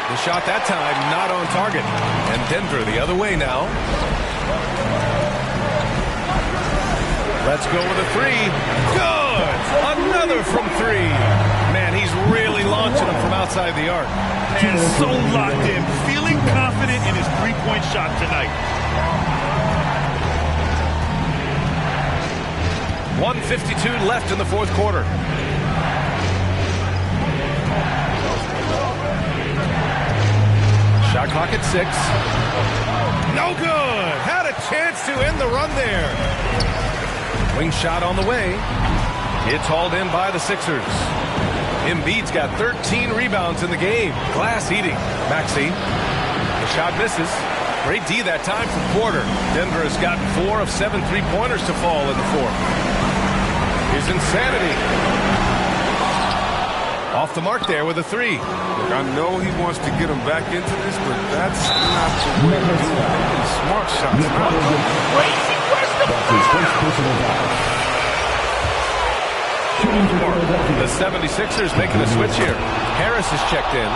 The shot that time not on target. And Denver the other way now. Let's go with a three. Good! Another from three. Man, he's really launching them from outside the arc. And so locked in, feeling confident in his three-point shot tonight. 1:52 left in the fourth quarter. Shot clock at 6. No good. Had a chance to end the run there. Wing shot on the way. It's hauled in by the Sixers. Embiid's got 13 rebounds in the game. Glass eating. Maxey. The shot misses. Great D that time from Porter. Denver has gotten 4 of 7 three-pointers to fall in the fourth. Here's Insanity. Off the mark there with a three. Look, I know he wants to get him back into this, but that's not the way to do it. Smart shots. Crazy, where's the The 76ers making a switch here. Harris is checked in.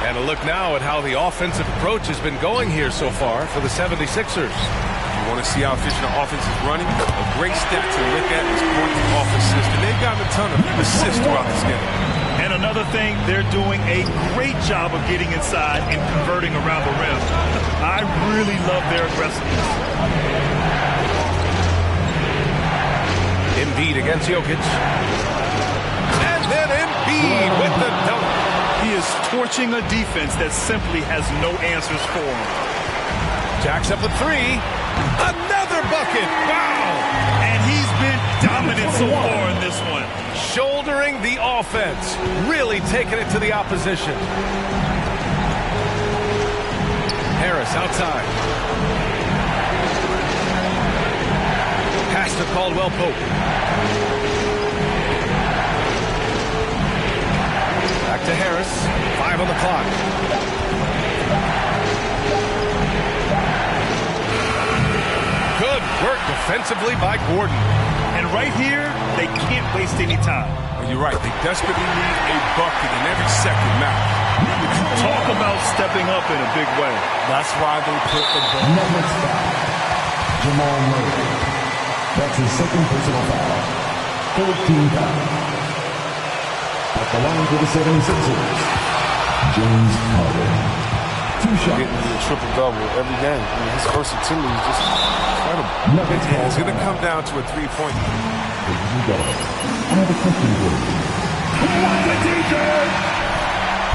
And a look now at how the offensive approach has been going here so far for the 76ers. You want to see how efficient the offense is running? A great stat to look at is points off assist. And they've gotten a ton of assists throughout this game. And another thing, they're doing a great job of getting inside and converting around the rim. I really love their aggressiveness. Embiid against Jokic. And then Embiid with the dunk. He is torching a defense that simply has no answers for him. Jacks up with 3. Another bucket. Wow. And he's been dominant so far in this one. Shouldering the offense. Really taking it to the opposition. Harris outside. Pass to Caldwell Pope. Back to Harris. 5 on the clock. Good work defensively by Gordon. And right here, they can't waste any time. You're right. They desperately need a bucket, and every second matters. Talk about stepping up in a big way. That's why they put the ball. Next foul. Jamal Murray. That's his second personal foul. 14 fouls. At the line for the 76ers, James Harden. 2 shots. Getting a triple-double every game. I mean, his versatility is just incredible. It's going to come down to a 3-point. Ladies and gentlemen, I have a question for you. What's the teacher?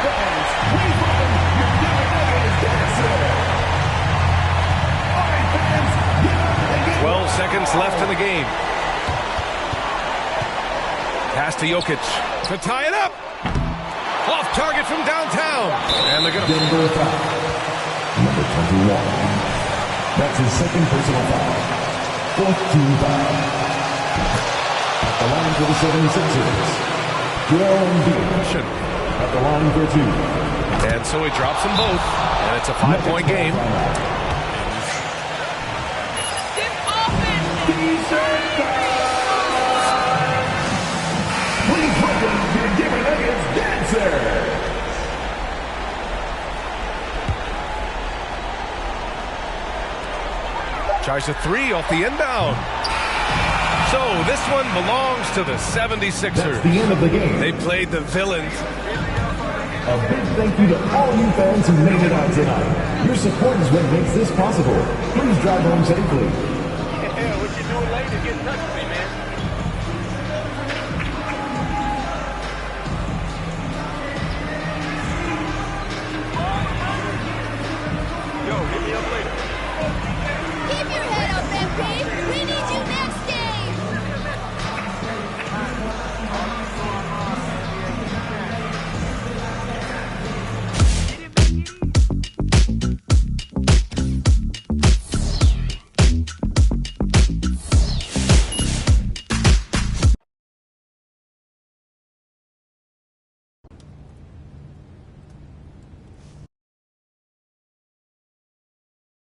Fans, please welcome your Denver Nuggets dancer. All right, fans, get on the game. 12 seconds left in the game. Pass to Jokic to tie it up. Off target from downtown. And they're going to... Denver foul. Number 21. That's his second personal foul. 14 foul. At the line for the 76ers, Joel Embiid. At the line for 2. And so he drops them both. And it's a 5-point game. Please welcome your Denver Nuggets dancer. Tries a 3 off the inbound. So this one belongs to the 76ers. That's the end of the game. They played the villains. A big thank you to all you fans who made it out tonight. Your support is what makes this possible. Please drive home safely. Yeah, what you doing later? Get in touch with me.